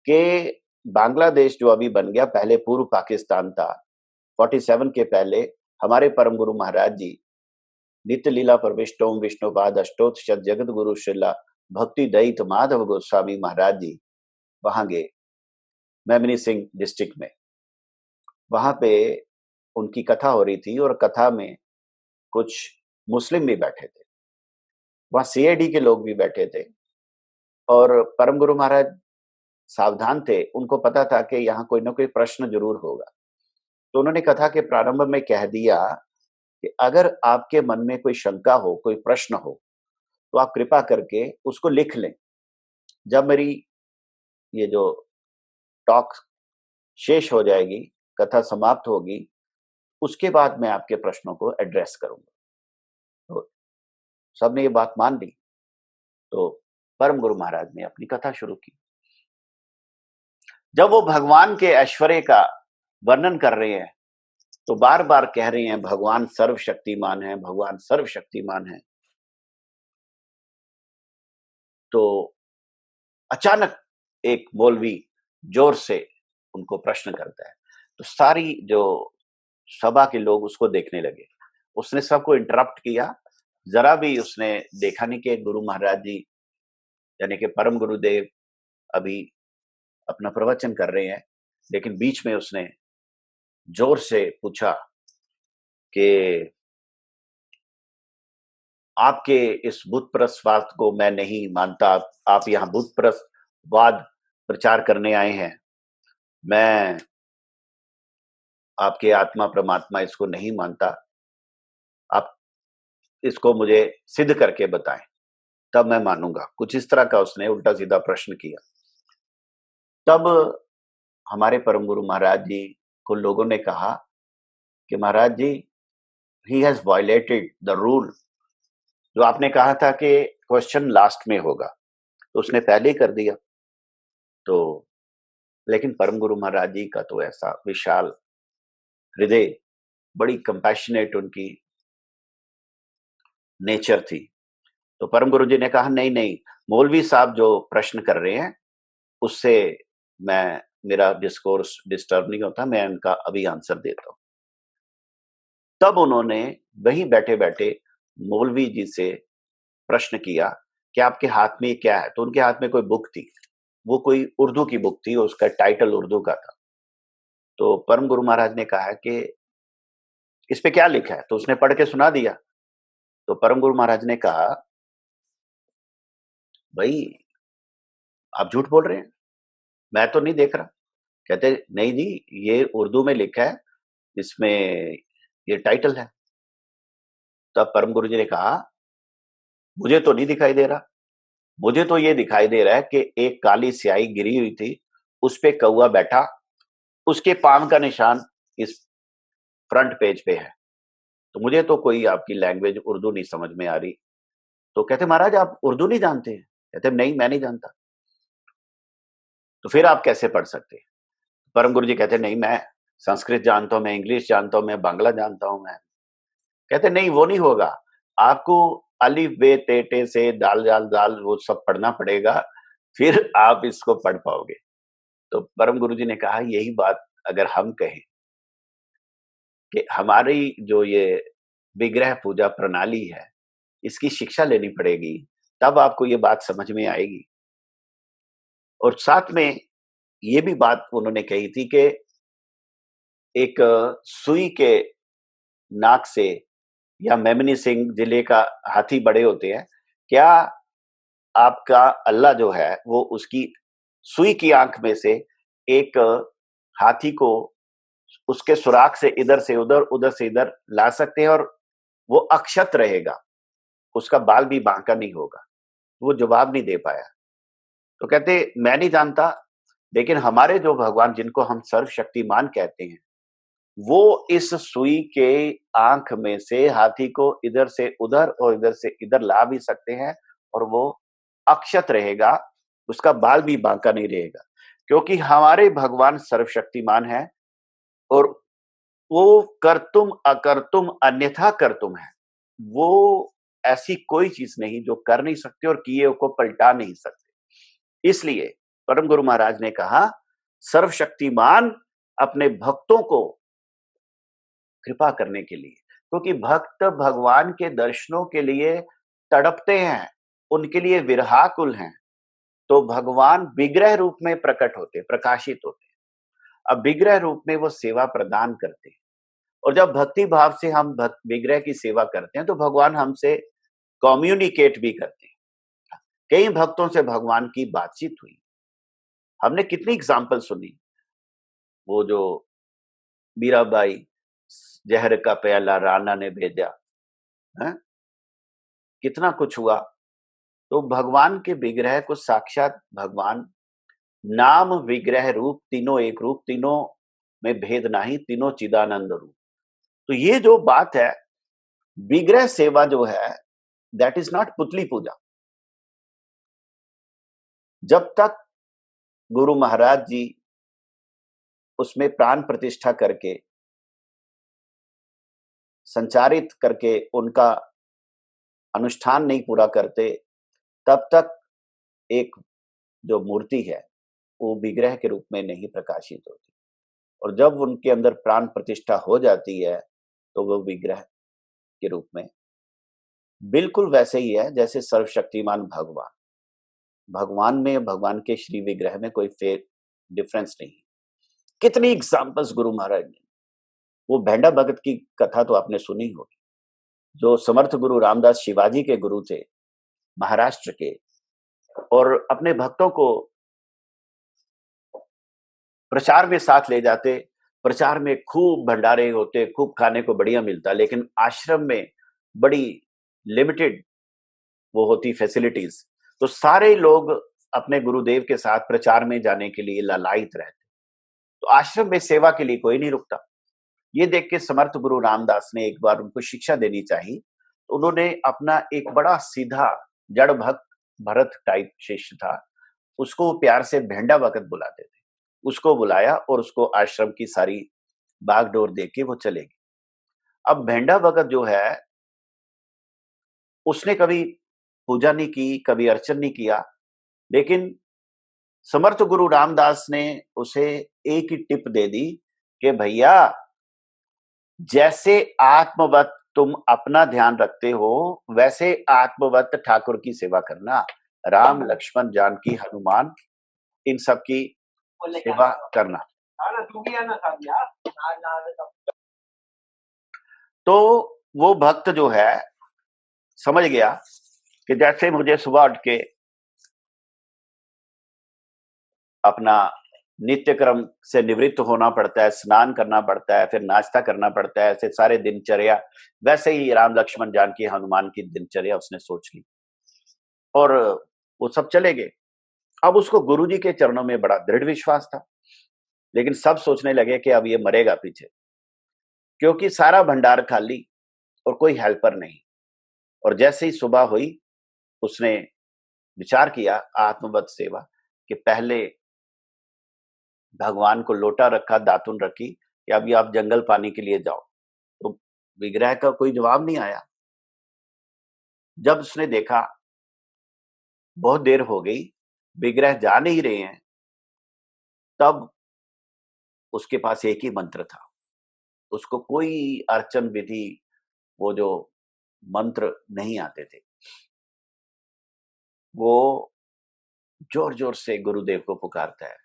कि बांग्लादेश जो अभी बन गया, पहले पूर्व पाकिस्तान था। 47 के पहले हमारे परम गुरु महाराज जी नित्य लीला परविष्टोम विष्णुपाद अष्टोत्तरशत जगत गुरु श्रीला भक्ति दयित माधव गोस्वामी महाराज जी वहां गए, मेमनी सिंह डिस्ट्रिक्ट में। वहां पे उनकी कथा हो रही थी और कथा में कुछ मुस्लिम भी बैठे थे, वहां सीआईडी के लोग भी बैठे थे, और परम गुरु महाराज सावधान थे, उनको पता था कि यहाँ कोई ना कोई प्रश्न जरूर होगा। तो उन्होंने कथा के प्रारंभ में कह दिया कि अगर आपके मन में कोई शंका हो, कोई प्रश्न हो, तो आप कृपा करके उसको लिख लें। जब मेरी ये जो टॉक शेष हो जाएगी, कथा समाप्त होगी, उसके बाद मैं आपके प्रश्नों को एड्रेस करूंगा। तो सबने ये बात मान ली। तो परम गुरु महाराज ने अपनी कथा शुरू की। जब वो भगवान के ऐश्वर्य का वर्णन कर रहे हैं तो बार बार कह रहे हैं भगवान सर्वशक्तिमान है, भगवान सर्वशक्तिमान है। तो अचानक एक मौलवी जोर से उनको प्रश्न करता है, तो सारी जो सभा के लोग उसको देखने लगे। उसने सबको इंटरप्ट किया, जरा भी उसने देखा नहीं कि गुरु महाराज जी यानी कि परम गुरुदेव अभी अपना प्रवचन कर रहे हैं, लेकिन बीच में उसने जोर से पूछा कि आपके इस बुत प्रसवाद को मैं नहीं मानता, आप यहाँ बुत प्रसवाद प्रचार करने आए हैं, मैं आपके आत्मा परमात्मा इसको नहीं मानता, आप इसको मुझे सिद्ध करके बताएं, तब मैं मानूंगा। कुछ इस तरह का उसने उल्टा सीधा प्रश्न किया। तब हमारे परम गुरु महाराज जी को लोगों ने कहा कि Maharaj ji, he has violated the rule. जो आपने कहा था कि क्वेश्चन लास्ट में होगा, तो उसने पहले ही कर दिया। तो लेकिन परम गुरु महाराज जी का तो ऐसा विशाल हृदय, बड़ी कंपैशनेट उनकी नेचर थी। तो परम गुरु जी ने कहा नहीं नहीं, मौलवी साहब जो प्रश्न कर रहे हैं उससे मैं मेरा डिस्कोर्स डिस्टर्ब नहीं होता, मैं उनका अभी आंसर देता हूं। तब उन्होंने वहीं बैठे बैठे मौलवी जी से प्रश्न किया कि आपके हाथ में ये क्या है। तो उनके हाथ में कोई बुक थी, वो कोई उर्दू की बुक थी, उसका टाइटल उर्दू का था। तो परम गुरु महाराज ने कहा कि इस पे क्या लिखा है। तो उसने पढ़ के सुना दिया। तो परम गुरु महाराज ने कहा भाई आप झूठ बोल रहे हैं, मैं तो नहीं देख रहा। कहते नहीं जी, ये उर्दू में लिखा है, इसमें ये टाइटल है। तब परम गुरु जी ने कहा मुझे तो नहीं दिखाई दे रहा, मुझे तो ये दिखाई दे रहा है कि एक काली स्याही गिरी हुई थी, उस पे कौवा बैठा, उसके पांव का निशान इस फ्रंट पेज पे है। तो मुझे तो कोई आपकी लैंग्वेज उर्दू नहीं समझ में आ रही। तो कहते महाराज आप उर्दू नहीं जानते हैं। कहते नहीं मैं नहीं जानता। तो फिर आप कैसे पढ़ सकते हैं। परम गुरु जी कहते नहीं, मैं संस्कृत जानता हूं, मैं इंग्लिश जानता हूं, मैं बांग्ला जानता हूं। मैं कहते नहीं वो नहीं होगा, आपको अलिफ बे ते टे से दाल दाल दाल वो सब पढ़ना पड़ेगा, फिर आप इसको पढ़ पाओगे। तो परम गुरु जी ने कहा यही बात अगर हम कहें कि हमारी जो ये विग्रह पूजा प्रणाली है, इसकी शिक्षा लेनी पड़ेगी, तब आपको ये बात समझ में आएगी। और साथ में ये भी बात उन्होंने कही थी कि एक सुई के नाक से या मेमनी सिंह जिले का हाथी बड़े होते हैं, क्या आपका अल्लाह जो है वो उसकी सुई की आंख में से एक हाथी को उसके सुराख से इधर से उधर उधर से इधर ला सकते हैं और वो अक्षत रहेगा, उसका बाल भी बांका नहीं होगा। वो जवाब नहीं दे पाया। तो कहते मैं नहीं जानता, लेकिन हमारे जो भगवान जिनको हम सर्वशक्तिमान कहते हैं, वो इस सुई के आंख में से हाथी को इधर से उधर और इधर से इधर ला भी सकते हैं और वो अक्षत रहेगा, उसका बाल भी बांका नहीं रहेगा। क्योंकि हमारे भगवान सर्वशक्तिमान है और वो कर्तुम अकर्तुम अन्यथा कर्तुम है। वो ऐसी कोई चीज नहीं जो कर नहीं सकते और किए को पलटा नहीं सकते। इसलिए परम गुरु महाराज ने कहा सर्वशक्तिमान अपने भक्तों को कृपा करने के लिए, क्योंकि भक्त भगवान के दर्शनों के लिए तड़पते हैं, उनके लिए विरहाकुल हैं। तो भगवान विग्रह रूप में प्रकट होते, प्रकाशित होते हैं। अब विग्रह रूप में वो सेवा प्रदान करते हैं और जब भक्ति भाव से हम विग्रह की सेवा करते हैं तो भगवान हमसे कम्युनिकेट भी करते हैं। कई भक्तों से भगवान की बातचीत हुई, हमने कितनी एग्जाम्पल सुनी। वो जो मीराबाई, जहर का प्याला राणा ने भेजा, है कितना कुछ हुआ। तो भगवान के विग्रह को साक्षात भगवान नाम विग्रह रूप तीनों एक रूप, तीनों में भेद नहीं, तीनों चिदानंद रूप। तो ये जो बात है विग्रह सेवा जो है, दैट इज नॉट पुतली पूजा। जब तक गुरु महाराज जी उसमें प्राण प्रतिष्ठा करके संचारित करके उनका अनुष्ठान नहीं पूरा करते, तब तक एक जो मूर्ति है वो विग्रह के रूप में नहीं प्रकाशित होती। और जब उनके अंदर प्राण प्रतिष्ठा हो जाती है तो वो विग्रह के रूप में बिल्कुल वैसे ही है जैसे सर्वशक्तिमान भगवान। भगवान में, भगवान के श्री विग्रह में कोई फेक डिफरेंस नहीं। कितनी एग्जाम्पल्स गुरु महाराज ने, वो भेंडा भगत की कथा तो आपने सुनी होगी, जो समर्थ गुरु रामदास शिवाजी के गुरु थे, महाराष्ट्र के, और अपने भक्तों को प्रचार में साथ ले जाते। प्रचार में खूब भंडारे होते, खूब खाने को बढ़िया मिलता, लेकिन आश्रम में बड़ी लिमिटेड वो होती फैसिलिटीज। तो सारे लोग अपने गुरुदेव के साथ प्रचार में जाने के लिए लालायित रहते। तो आश्रम में सेवा के लिए कोई नहीं रुकता। ये देख के समर्थ गुरु रामदास ने एक बार उनको शिक्षा देनी चाहिए, तो उन्होंने अपना एक बड़ा सीधा जड़ भक्त भरत टाइप शिष्य था, उसको प्यार से भेंडा भगत बुलाते थे। उसको बुलाया और उसको आश्रम की सारी बागडोर दे के वो चले गए। अब भेंडा भगत जो है उसने कभी पूजा नहीं की, कभी अर्चन नहीं किया, लेकिन समर्थ गुरु रामदास ने उसे एक ही टिप दे दी कि भैया, जैसे आत्मवत तुम अपना ध्यान रखते हो, वैसे आत्मवत ठाकुर की सेवा करना। राम, लक्ष्मण, जानकी, हनुमान, इन सब की सेवा करना। तो वो भक्त जो है समझ गया कि जैसे मुझे सुबह उठ के अपना नित्य क्रम से निवृत्त होना पड़ता है, स्नान करना पड़ता है, फिर नाश्ता करना पड़ता है, ऐसे सारे दिनचर्या, वैसे ही राम, लक्ष्मण, जानकी, हनुमान की दिनचर्या उसने सोच ली और वो सब चले गए। अब उसको गुरुजी के चरणों में बड़ा दृढ़ विश्वास था, लेकिन सब सोचने लगे कि अब ये मरेगा पीछे, क्योंकि सारा भंडार खाली और कोई हेल्पर नहीं। और जैसे ही सुबह हुई, उसने विचार किया आत्मवत सेवा कि पहले भगवान को लोटा रखा, दातुन रखी कि अभी आप जंगल पानी के लिए जाओ। तो विग्रह का कोई जवाब नहीं आया। जब उसने देखा बहुत देर हो गई, विग्रह जा नहीं रहे हैं, तब उसके पास एक ही मंत्र था। उसको कोई अर्चन विधि, वो जो मंत्र नहीं आते थे। वो जोर जोर से गुरुदेव को पुकारता है,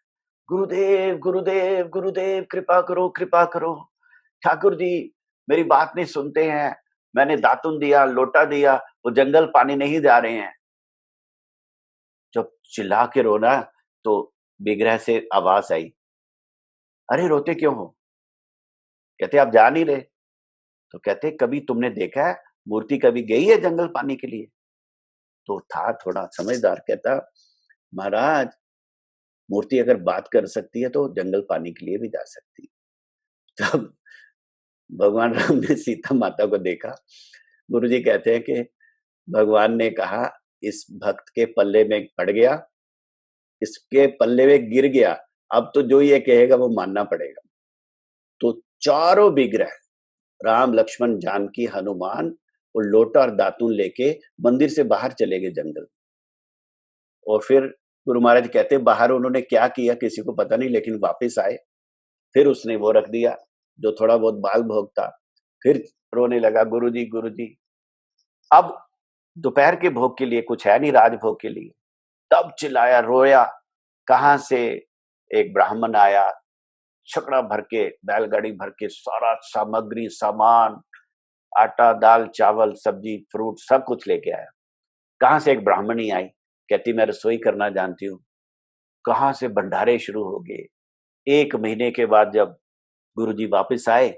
गुरुदेव गुरुदेव गुरुदेव, कृपा करो कृपा करो। ठाकुर जी मेरी बात नहीं सुनते हैं, मैंने दातुन दिया, लोटा दिया, वो जंगल पानी नहीं जा रहे हैं। जब चिल्ला के रोना, तो विग्रह से आवाज आई, अरे रोते क्यों हो? कहते आप जा नहीं रहे। तो कहते कभी तुमने देखा है मूर्ति कभी गई है जंगल पानी के लिए? तो था थोड़ा समझदार, कहता महाराज, मूर्ति अगर बात कर सकती है तो जंगल पानी के लिए भी जा सकती है। तब भगवान राम ने सीता माता को देखा। गुरुजी कहते हैं कि भगवान ने कहा इस भक्त के पल्ले में पड़ गया, इसके पल्ले में गिर गया, अब तो जो ये कहेगा वो मानना पड़ेगा। तो चारों विग्रह, राम, लक्ष्मण, जानकी, हनुमान, वो लोटा और दातुन लेके मंदिर से बाहर चले गए जंगल। और फिर गुरु महाराज कहते बाहर उन्होंने क्या किया किसी को पता नहीं, लेकिन वापस आए, फिर उसने वो रख दिया जो थोड़ा बहुत बाल भोग था, फिर रोने लगा, गुरुजी गुरुजी। अब दोपहर के भोग के लिए कुछ है नहीं, राजभोग के लिए। तब चिल्लाया, रोया। कहां से एक ब्राह्मण आया, छकड़ा भर के, बैलगाड़ी भर के सारा सामग्री, सामान, आटा, दाल, चावल, सब्जी, फ्रूट सब कुछ लेके आया। कहां से एक ब्राह्मणी आई, कहती मैं रसोई करना जानती हूँ। कहां से भंडारे शुरू हो गए। 1 महीने के बाद जब गुरुजी वापस आए,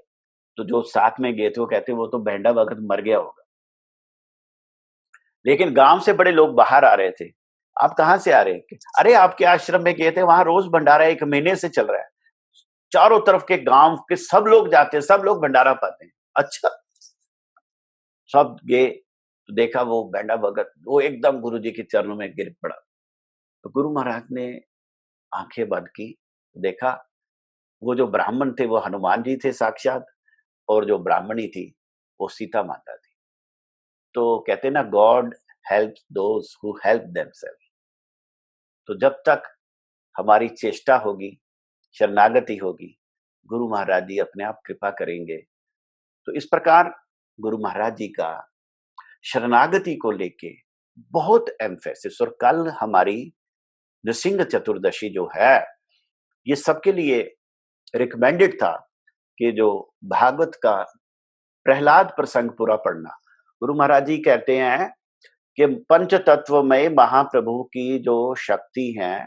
तो जो साथ में गए थे वो कहते वो तो बैंडा वक्त मर गया होगा। लेकिन गांव से बड़े लोग बाहर आ रहे थे। आप कहां से आ रहे हैं? अरे आपके आश्रम में गए थे, वहां रोज भंडारा 1 महीने से चल रहा है, चारों तरफ के गांव के सब लोग जाते हैं, सब लोग भंडारा पाते हैं। अच्छा, सब गए तो देखा वो बैंडा भगत वो एकदम गुरुजी के चरणों में गिर पड़ा। तो गुरु महाराज ने आंखें बंद की, तो देखा वो जो ब्राह्मण थे वो हनुमान जी थे साक्षात, और जो ब्राह्मणी थी वो सीता माता थी। तो कहते ना, God help those who help themselves. तो जब तक हमारी चेष्टा होगी, शरणागति होगी, गुरु महाराज जी अपने आप कृपा करेंगे। तो इस प्रकार गुरु महाराज जी का शरणागति को लेके बहुत एम्फेसिस, और कल हमारी नृसिंह चतुर्दशी जो है, ये सबके लिए रिकमेंडेड था कि जो भागवत का प्रहलाद प्रसंग पूरा पढ़ना। गुरु महाराज जी कहते हैं कि पंच तत्व में महाप्रभु की जो शक्ति है,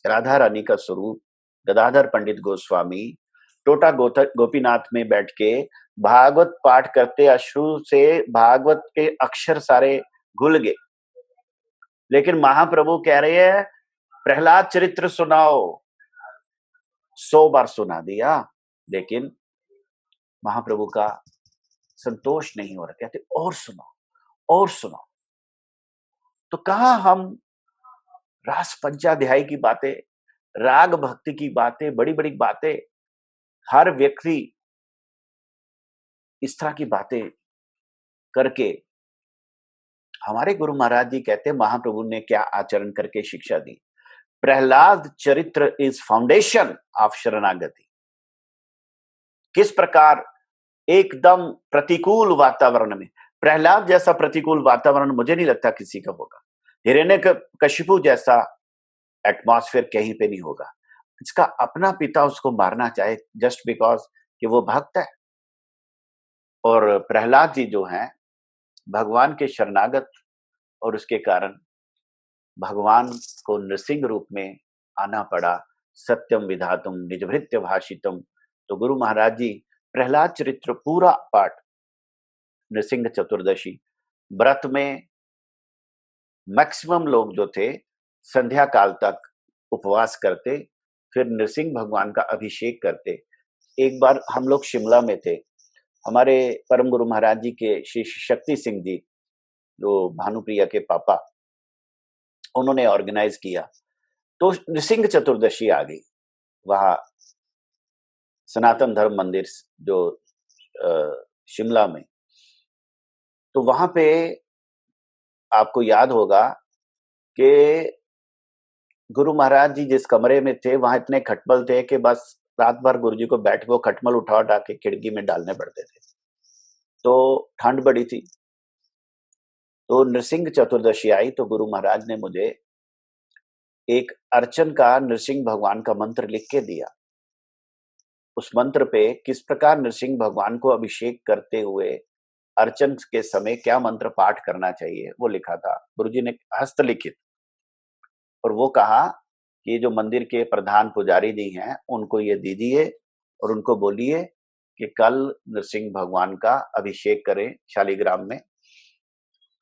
राधा रानी का स्वरूप, गदाधर पंडित गोस्वामी टोटा गोपीनाथ में बैठ के भागवत पाठ करते, अश्रु से भागवत के अक्षर सारे घुल गए। लेकिन महाप्रभु कह रहे हैं प्रहलाद चरित्र सुनाओ, 100 बार सुना दिया, लेकिन महाप्रभु का संतोष नहीं हो रहा, कहते और सुनाओ और सुनाओ। तो कहा हम रास पंचाध्याय की बातें, राग भक्ति की बातें, बड़ी बड़ी बातें, हर व्यक्ति इस तरह की बातें करके हमारे गुरु महाराज जी कहते हैं, महाप्रभु ने क्या आचरण करके शिक्षा दी। प्रहलाद चरित्र इज फाउंडेशन ऑफ शरणागति। किस प्रकार एकदम प्रतिकूल वातावरण में, प्रहलाद जैसा प्रतिकूल वातावरण मुझे नहीं लगता किसी का होगा। हिरण्यकशिपु जैसा एटमॉस्फेयर कहीं पे नहीं होगा। इसका अपना पिता उसको मारना चाहे जस्ट बिकॉज कि वो भक्त है। और प्रहलाद जी जो हैं भगवान के शरणागत, और उसके कारण भगवान को नृसिंह रूप में आना पड़ा। सत्यम विधातुम निजभृत्य भाषितम। तो गुरु महाराज जी प्रहलाद चरित्र पूरा पाठ नृसिंह चतुर्दशी व्रत में मैक्सिमम लोग जो थे संध्या काल तक उपवास करते, फिर नृसिंह भगवान का अभिषेक करते। एक बार हम लोग शिमला में थे, हमारे परम गुरु महाराज जी के श्री शक्ति सिंह जी जो भानुप्रिया के पापा, उन्होंने ऑर्गेनाइज किया। तो नृसिंह चतुर्दशी आ गई वहां सनातन धर्म मंदिर जो शिमला में। तो वहां पे आपको याद होगा कि गुरु महाराज जी जिस कमरे में थे वहां इतने खटमल थे कि बस रात भर गुरु जी को बैठ के वो खटमल उठा उठा के खिड़की में डालने पड़ते थे। तो ठंड बड़ी थी। तो नृसिंह चतुर्दशी आई तो गुरु महाराज ने मुझे एक अर्चन का नृसिंह भगवान का मंत्र लिख के दिया। उस मंत्र पे किस प्रकार नृसिंह भगवान को अभिषेक करते हुए अर्चन के समय क्या मंत्र पाठ करना चाहिए वो लिखा था गुरुजी ने हस्तलिखित। और वो कहा कि जो मंदिर के प्रधान पुजारी जी हैं उनको ये दीजिए और उनको बोलिए कि कल नृसिंह भगवान का अभिषेक करें शालिग्राम में।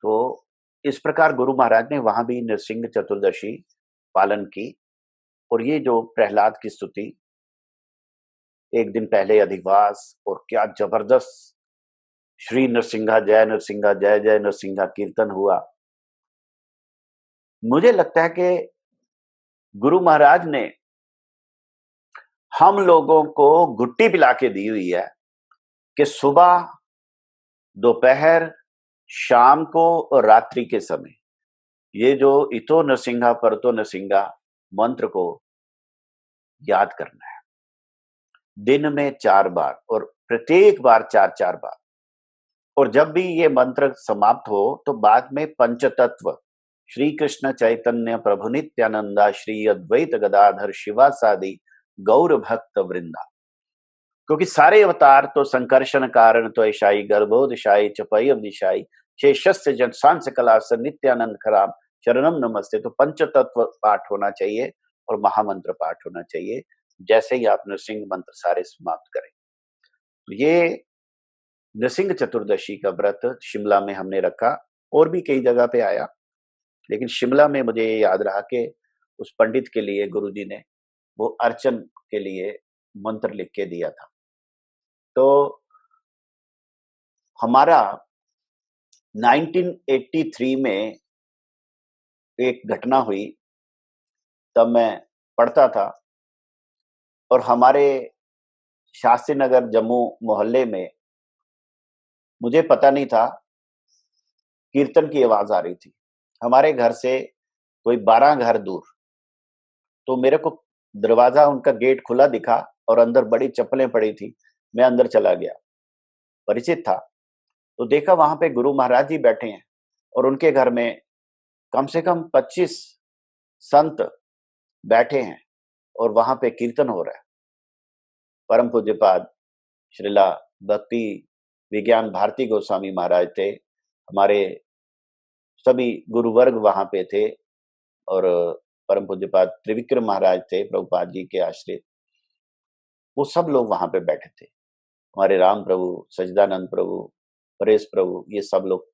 तो इस प्रकार गुरु महाराज ने वहां भी नृसिंह चतुर्दशी पालन की। और ये जो प्रहलाद की स्तुति एक दिन पहले अधिवास, और क्या जबरदस्त श्री नरसिंहा जय नरसिंहा जय जय नरसिंहा कीर्तन हुआ। मुझे लगता है कि गुरु महाराज ने हम लोगों को गुट्टी पिला के दी हुई है कि सुबह, दोपहर, शाम को और रात्रि के समय ये जो इतो नरसिंहा परतो नरसिंहा मंत्र को याद करना है दिन में 4 बार, और प्रत्येक बार 4-4 बार। और जब भी ये मंत्र समाप्त हो तो बाद में पंचतत्व श्री कृष्ण चैतन्य प्रभु नित्यानंदा श्री अद्वैत गदाधर शिवासादि गौर भक्त वृंदा, क्योंकि सारे अवतार तो संकर्षण कारण तो ऐशाई गर्भोदशाई चपय दिशाई शेषस्य जन सांस कलास नित्यानंद खराम शरणम नमस्ते। तो पंचतत्व पाठ होना चाहिए और महामंत्र पाठ होना चाहिए जैसे ही आप नृसिंह मंत्र सारे समाप्त करें। तो ये नृसिंह चतुर्दशी का व्रत शिमला में हमने रखा, और भी कई जगह पे आया, लेकिन शिमला में मुझे ये याद रहा कि उस पंडित के लिए गुरुजी ने वो अर्चन के लिए मंत्र लिख के दिया था। तो हमारा 1983 में एक घटना हुई, तब मैं पढ़ता था और हमारे शास्त्री नगर जम्मू मोहल्ले में मुझे पता नहीं था कीर्तन की आवाज आ रही थी हमारे घर से कोई 12 घर दूर। तो मेरे को दरवाजा उनका गेट खुला दिखा और अंदर बड़ी चप्पलें पड़ी थी। मैं अंदर चला गया, परिचित था, तो देखा वहां पे गुरु महाराज जी बैठे हैं और उनके घर में कम से कम 25 संत बैठे हैं और वहां पे कीर्तन हो रहा है। परम पूज्यपाद श्रीला भक्ति विज्ञान भारती गोस्वामी महाराज थे, हमारे सभी गुरुवर्ग वहां पे थे, और परम पूज्यपाद त्रिविक्रम महाराज थे प्रभुपाद जी के आश्रित। वो सब लोग वहां पे बैठे थे, हमारे राम प्रभु, सजदानंद प्रभु, परेश प्रभु, ये सब लोग।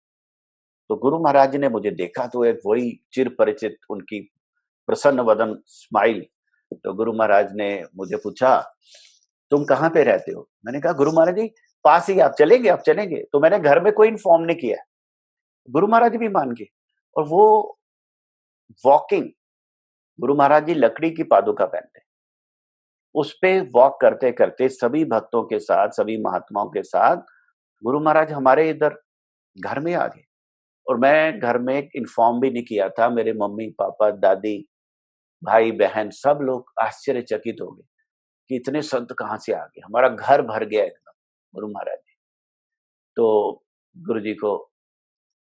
तो गुरु महाराज जी ने मुझे देखा तो एक वही चिर परिचित उनकी प्रसन्न वदन स्माइल। तो गुरु महाराज ने मुझे पूछा तुम कहाँ पे रहते हो? मैंने कहा गुरु महाराज जी पास ही, आप चलेंगे? आप चलेंगे? तो मैंने घर में कोई इन्फॉर्म नहीं किया, गुरु महाराज जी भी मान गए। और वो वॉकिंग, गुरु महाराज जी लकड़ी की पादुका पहनते, उस पे वॉक करते करते सभी भक्तों के साथ, सभी महात्माओं के साथ गुरु महाराज हमारे इधर घर में आ गए। और मैं घर में इन्फॉर्म भी नहीं किया था। मेरे मम्मी पापा दादी भाई बहन सब लोग आश्चर्यचकित हो गए कि इतने संत कहाँ से आ गए, हमारा घर भर गया एकदम गुरु महाराज जी। तो गुरु जी को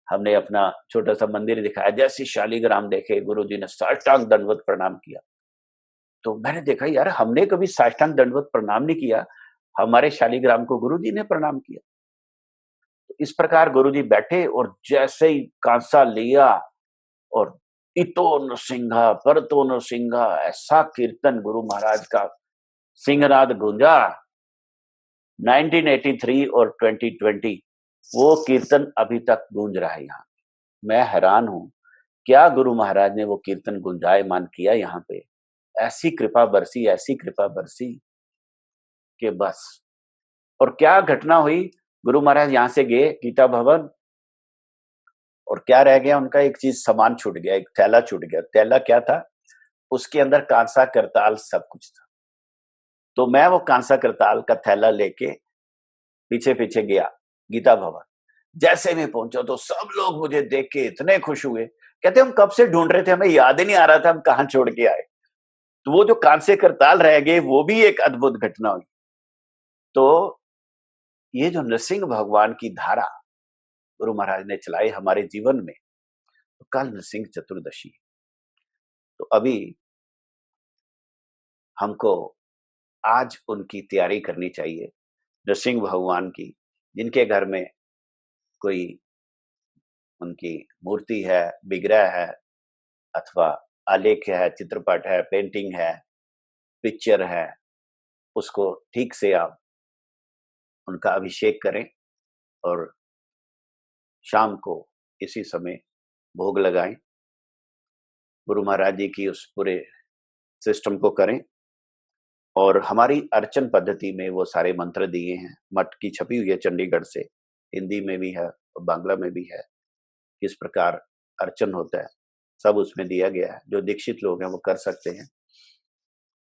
हमने अपना छोटा सा मंदिर दिखाया, जैसे शालीग्राम देखे गुरु जी ने साष्टांग दंडवत प्रणाम किया। तो मैंने देखा यार हमने कभी साष्टांग दंडवत प्रणाम नहीं किया, हमारे शालीग्राम को गुरु जी ने प्रणाम किया। तो इस प्रकार गुरु जी बैठे और जैसे ही कांसा लिया और इतो नृसिंहा परतो नृसिंहा ऐसा कीर्तन गुरु महाराज का सिंहनाद गूंजा। 1983 और 2020 वो कीर्तन अभी तक गूंज रहा है यहाँ। मैं हैरान हूं, क्या गुरु महाराज ने वो कीर्तन गुंजायमान किया यहाँ पे। ऐसी कृपा बरसी कि बस। और क्या घटना हुई, गुरु महाराज यहाँ से गए गीता भवन और क्या रह गया उनका, एक चीज सामान छूट गया, एक थैला छूट गया। थैला क्या था, उसके अंदर कांसा करताल सब कुछ था। तो मैं वो कांसा करताल का थैला लेके पीछे पीछे गया गीता भवन। जैसे मैं पहुंचा तो सब लोग मुझे देख के इतने खुश हुए, कहते हम कब से ढूंढ रहे थे, हमें याद ही नहीं आ रहा था हम कहां छोड़ के आए। तो वो जो कांसे करताल रह गए वो भी एक अद्भुत घटना हुई। तो ये जो नृसिंह भगवान की धारा गुरु महाराज ने चलाई हमारे जीवन में, तो कल नृसिंह चतुर्दशी। तो अभी हमको आज उनकी तैयारी करनी चाहिए, नृसिंह भगवान की, जिनके घर में कोई उनकी मूर्ति है, विग्रह है अथवा आलेख है, चित्रपट है, पेंटिंग है, पिक्चर है, उसको ठीक से आप उनका अभिषेक करें और शाम को इसी समय भोग लगाएं। गुरु महाराज जी की उस पूरे सिस्टम को करें। और हमारी अर्चन पद्धति में वो सारे मंत्र दिए हैं, मठ की छपी हुई है चंडीगढ़ से, हिंदी में भी है और बांग्ला में भी है, किस प्रकार अर्चन होता है सब उसमें दिया गया है। जो दीक्षित लोग हैं वो कर सकते हैं।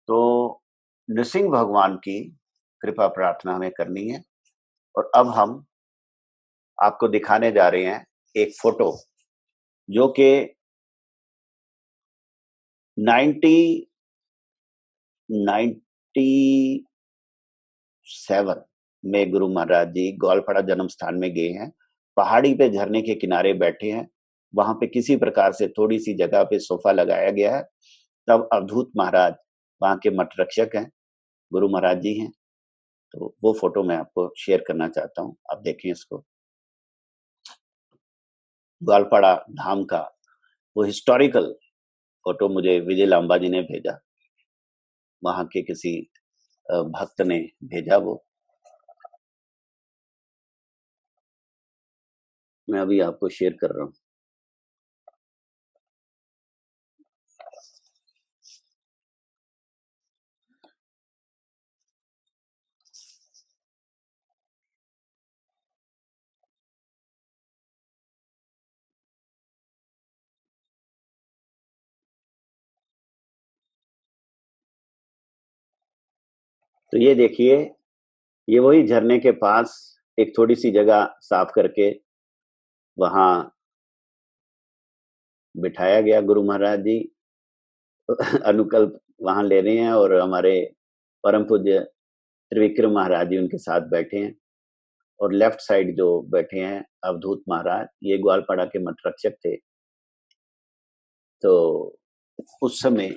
तो नृसिंह भगवान की कृपा प्रार्थना हमें करनी है। और अब हम आपको दिखाने जा रहे हैं एक फोटो जो कि 1997 में गुरु महाराज जी ग्वालपाड़ा जन्म स्थान में गए हैं। पहाड़ी पे झरने के किनारे बैठे हैं, वहां पे किसी प्रकार से थोड़ी सी जगह पे सोफा लगाया गया है। तब अवधूत महाराज वहां के मठ रक्षक हैं, गुरु महाराज जी हैं। तो वो फोटो मैं आपको शेयर करना चाहता हूँ, आप देखें इसको। ग्वालपाड़ा धाम का वो हिस्टोरिकल फोटो मुझे विजय लांबा जी ने भेजा, वहां के किसी भक्त ने भेजा वो। मैं अभी आपको शेयर कर रहा हूँ। तो ये देखिए, ये वही झरने के पास एक थोड़ी सी जगह साफ करके वहां बिठाया गया। गुरु महाराज जी अनुकल्प वहां ले रहे हैं और हमारे परम पूज्य त्रिविक्रम महाराज जी उनके साथ बैठे हैं। और लेफ्ट साइड जो बैठे हैं अवधूत महाराज, ये ग्वालपाड़ा के मठ रक्षक थे। तो उस समय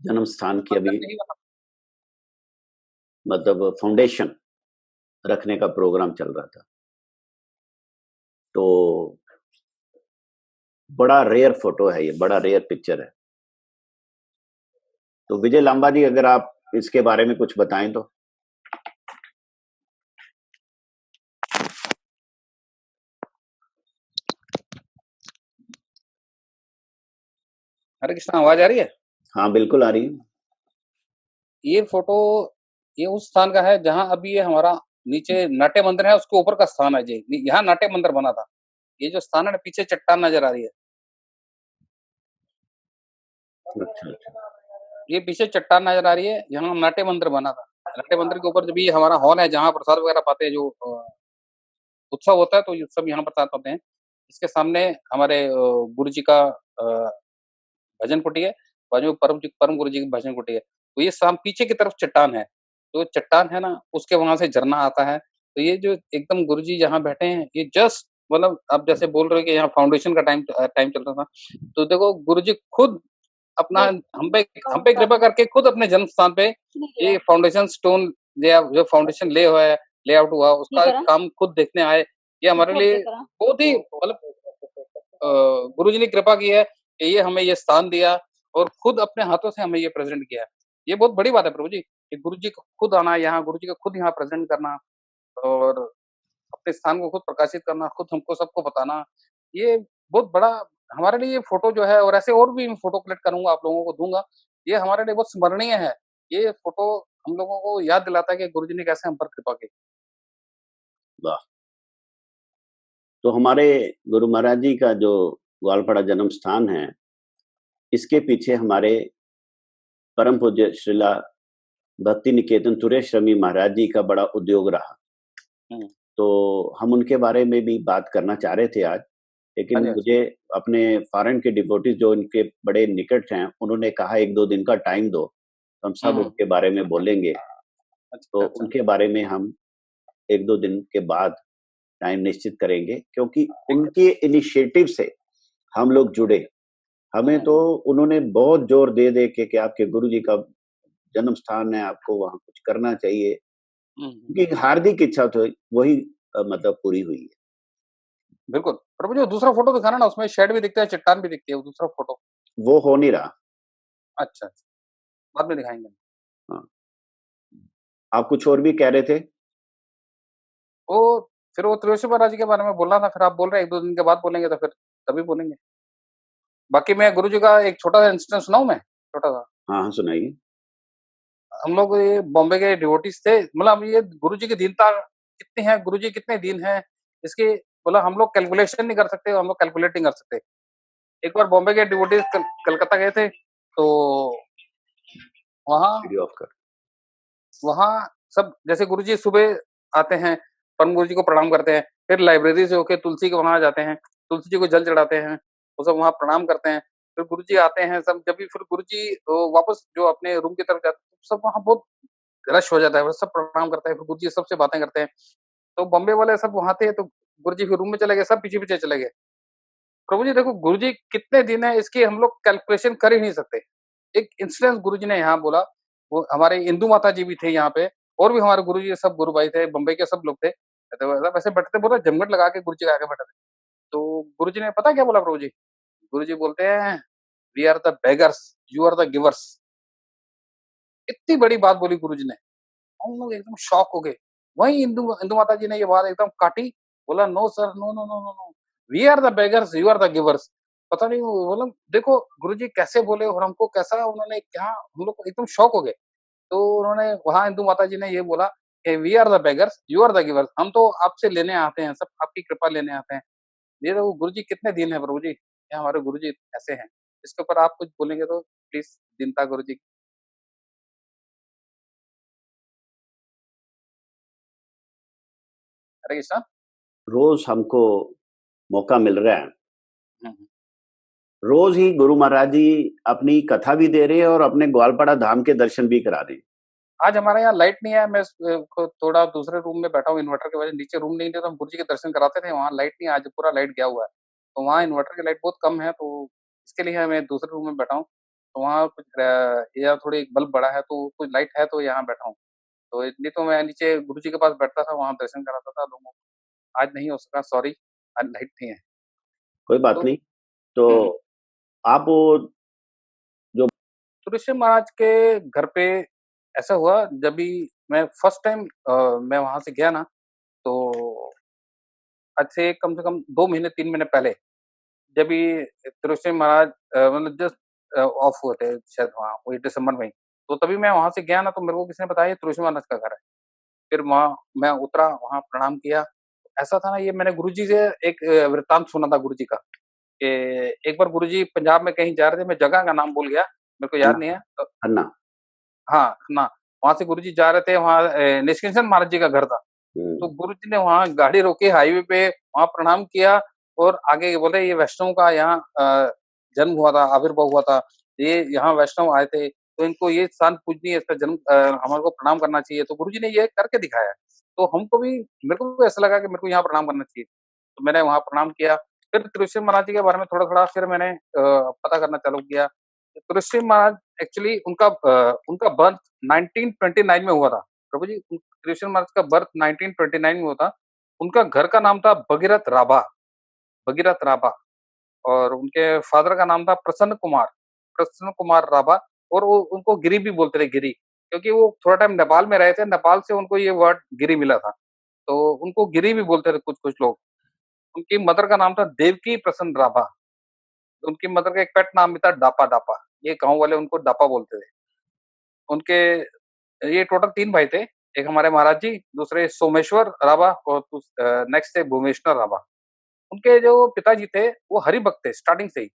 जन्म स्थान की अभी मतलब फाउंडेशन रखने का प्रोग्राम चल रहा था। तो बड़ा रेयर फोटो है ये, बड़ा रेयर पिक्चर है। तो विजय लांबा जी अगर आप इसके बारे में कुछ बताएं तो। हरे कृष्णा, आवाज आ रही है? हाँ बिल्कुल आ रही है। ये फोटो ये उस स्थान का है जहां अभी ये हमारा नीचे नाट्य मंदिर है, उसके ऊपर का स्थान है जी। यहाँ नाट्य मंदिर बना था। ये जो स्थान है ना, पीछे चट्टान नजर आ रही है, अच्छा अच्छा। ये पीछे चट्टान नजर आ रही है, यहाँ नाट्य मंदिर बना था। नाट्य मंदिर के ऊपर जब ये हमारा हॉल है जहाँ प्रसाद वगैरह पाते हैं, जो उत्सव होता है तो ये उत्सव यहाँ प्रसाद पाते हैं। इसके सामने हमारे गुरु जी का भजन कुटी है, बाजू में परम गुरु जी की भजन कुटी है। तो ये पीछे की तरफ चट्टान है, तो चट्टान है ना, उसके वहाँ से झरना आता है। तो ये जो एकदम गुरु जी जहाँ बैठे हैं, ये जस्ट मतलब आप जैसे बोल रहे हो कि यहाँ फाउंडेशन का टाइम चल रहा था, तो देखो गुरु जी खुद अपना हम पे कृपा करके खुद अपने जन्म स्थान पे ये फाउंडेशन स्टोन या जो फाउंडेशन लेआउट हुआ उसका काम खुद देखने आए। ये हमारे लिए बहुत ही मतलब गुरु जी ने कृपा की है कि ये हमें ये स्थान दिया और खुद अपने हाथों से हमें ये प्रेजेंट किया। ये बहुत बड़ी बात है प्रभु जी कि गुरु जी को खुद आना यहाँ, गुरु जी को खुद यहाँ प्रेजेंट करना और अपने स्थान को खुद प्रकाशित करना, खुद हमको सबको बताना, ये बहुत बड़ा हमारे लिए ये फ़ोटो जो है और ऐसे और भी मैं फ़ोटो कलेक्ट करूँगा, आप लोगों को दूँगा। ये हमारे लिए बहुत स्मरणीय है। ये फ़ोटो हम लोगों को याद दिलाता है कि गुरुजी ने कैसे हम पर कृपा की। वाह! तो हमारे गुरु महाराज जी का जो ग्वालपाड़ा जन्म स्थान है, इसके पीछे हमारे परम पूज्य श्रीला भक्ति निकेतन तुरेश्वमी महाराज जी का बड़ा उद्योग रहा। हुँ। तो हम उनके बारे में भी बात करना चाह रहे थे आज, लेकिन हाँ जी। मुझे अपने फॉरेन के डिवोटीज़ जो इनके बड़े निकट हैं, उन्होंने कहा 1-2 दिन का टाइम दो, हम सब उनके बारे में बोलेंगे। तो अच्छा। उनके बारे में हम 1-2 दिन के बाद टाइम निश्चित करेंगे, क्योंकि उनके इनिशिएटिव से हम लोग जुड़े। हमें तो उन्होंने बहुत जोर दे के कि आपके गुरुजी का जन्म स्थान है, आपको वहाँ कुछ करना चाहिए। उनकी हार्दिक इच्छा तो वही मतलब पूरी हुई है। बिल्कुल। प्रभु जी, वो दूसरा फ़ोटो दिखाना ना, उसमें शेड भी दिखता है, चट्टान भी दिखती है, वो दूसरा फ़ोटो। वो हो नहीं रहा। अच्छा, बाद में दिखाएँगे। हाँ। आप कुछ और भी कह रहे थे? वो फिर वो त्रिवेशी महाराज जी के बारे में बोलना था, फिर आप बोल रहे हैं 1-2 दिन के बाद बोलेंगे तो फिर तभी बोलेंगे। बाकी मैं गुरु जी का एक छोटा-सा इंसिडेंट सुनाऊँ मैं? छोटा-सा। हाँ, हाँ, सुनाइए। हम लोग ये बॉम्बे के डिवोटीज़ थे, मतलब ये गुरु जी की दीनता कितनी है, गुरु जी कितने दीन हैं, इसकी मतलब हम लोग कैलकुलेशन नहीं कर सकते, हम लोग कैलकुलेट नहीं कर सकते। एक बार बॉम्बे के डिवोटीज़ कलकत्ता गए थे, तो वहाँ वीडियो ऑफ कर। वहाँ सब जैसे गुरु जी सुबह आते हैं, परम गुरु जी को प्रणाम करते हैं, फिर लाइब्रेरी से होके तुलसी के वहाँ जाते हैं, तुलसी जी को जल चढ़ाते हैं, वो सब वहाँ प्रणाम करते हैं। फिर गुरु जी आते हैं, सब जब भी फिर गुरु जी वापस जो अपने रूम की तरफ जाते हैं, सब वहाँ बहुत रश हो जाता है, वो सब प्रणाम करते हैं, फिर गुरु जी सबसे बातें करते हैं। तो बॉम्बे वाले सब वहाँ थे, तो गुरु जी फिर रूम में चले गए, सब पीछे-पीछे चले गए। प्रभु जी देखो, गुरु जी कितने दिन है इसकी हम लोग कैलकुलेशन कर ही नहीं सकते। एक इंसिडेंस गुरु जी ने यहाँ बोला, वो हमारे इंदु माता जी भी थे यहाँ पे और भी हमारे गुरु जी सब गुरु भाई थे, बम्बई के सब लोग थे। तो वैसे बैठते बोला जमघट लगा के गुरु जी आगे बैठे थे। तो गुरु जी ने पता क्या बोला प्रभु जी? गुरु जी बोलते हैं, "we are the beggars, you are the givers." इतनी बड़ी बात बोली गुरु जी ने। हम लोग एकदम शॉक हो गए। वहीं इंदु इंदु माता जी ने ये बात एकदम काटी, बोला, "no sir, no, no, no, no, no. We are the beggars, you are the givers." पता नहीं वो मतलब देखो गुरुजी कैसे बोले और हमको कैसा उन्होंने क्या हम लोग एकदम शॉक हो गए। तो उन्होंने वहाँ इंदु माता जी ने ये बोला कि we are the beggars, you are the givers. हम तो आपसे लेने आते हैं, सब आपकी कृपा लेने आते हैं। ये देखो गुरुजी कितने दीन है प्रभु जी। ये हमारे गुरुजी ऐसे हैं। इसके ऊपर आप कुछ बोलेंगे तो प्लीज़ दीनता गुरुजी। हरे कृष्णा। रोज़ हमको मौका मिल रहा है। हुँ, हुँ। रोज़ ही गुरु महाराज जी अपनी कथा भी दे रहे हैं और अपने ग्वालपाड़ा धाम के दर्शन भी करा रहे हैं। आज हमारे यहाँ लाइट नहीं है, मैं थोड़ा दूसरे रूम में बैठा हूँ इन्वर्टर की वजह से, नीचे रूम नहीं थे तो हम गुरुजी के दर्शन कराते थे, वहाँ लाइट नहीं है, आज पूरा लाइट गया हुआ है। तो वहाँ इन्वर्टर की लाइट बहुत कम है, तो इसके लिए मैं दूसरे रूम में बैठा हूँ। तो वहाँ कुछ या थोड़ी बल्ब बड़ा है, तो कुछ लाइट है तो यहाँ बैठा हूँ। तो नहीं तो मैं नीचे गुरुजी के पास बैठता था, वहाँ दर्शन कराता था लोगों को। आज नहीं हो सका, सॉरी, आज लाइट नहीं है। कोई बात तो नहीं। तो हुँ, हुँ। आप वो जो तुलसी महाराज के घर पे ऐसा हुआ जब भी मैं फर्स्ट टाइम मैं वहाँ से गया ना, तो आज से कम 2 महीने 3 महीने पहले जब ये तुलसी महाराज मतलब जस्ट ऑफ हुए थे शायद वहाँ वही दिसंबर में ही। तो तभी मैं वहाँ से गया ना तो मेरे को किसी ने बताया ये तुलसी महाराज का घर है। फिर वहाँ मैं उतरा, वहाँ प्रणाम किया। ऐसा था ना ये मैंने गुरुजी से एक वृत्तांत सुना था गुरुजी का कि एक बार गुरुजी पंजाब में कहीं जा रहे थे, मैं जगह का नाम भूल गया, मेरे को याद खन्ना नहीं है। खन्ना। हाँ, खन्ना। वहाँ से गुरुजी जा रहे थे, वहाँ निष्किंचन महाराज जी का घर था। तो गुरुजी ने वहाँ गाड़ी रोकी हाईवे पे, वहाँ प्रणाम किया और आगे बोले ये वैष्णव का यहाँ जन्म हुआ था, आविर्भाव हुआ था। ये यहाँ वैष्णव आए थे, तो इनको ये स्थान पूजनीय है, इसका जन्म हमारे को प्रणाम करना चाहिए। तो गुरुजी ने ये करके दिखाया। तो हमको भी मेरे को भी ऐसा लगा कि मेरे को यहाँ प्रणाम करना चाहिए। तो मैंने वहाँ प्रणाम किया। फिर तुलसी महाराज जी के बारे में थोड़ा-थोड़ा फिर मैंने पता करना चालू किया। तुलसी महाराज एक्चुअली उनका बर्थ 1929 में हुआ था। प्रभु जी, तुलसी महाराज का बर्थ 1929 में हुआ था। उनका घर का नाम था भगीरथ राभा और उनके फादर का नाम था प्रसन्न कुमार राभा और वो उनको गिरी भी बोलते थे, गिरी। क्योंकि वो थोड़ा टाइम नेपाल में रहे थे, नेपाल से उनको ये वर्ड गिरी मिला था। तो उनको गिरी भी बोलते थे कुछ-कुछ लोग। उनकी मदर का नाम था देवकी प्रसन्न राभा। उनकी मदर का एक पेट नाम भी था डापा डापा। ये गाँव वाले उनको डापा बोलते थे। उनके ये टोटल 3 भाई थे। एक हमारे महाराज जी, दूसरे सोमेश्वर राभा और नेक्स्ट थे भूमेश्वर राभा। उनके जो पिताजी थे, वो हरिभक्त थे स्टार्टिंग से ही।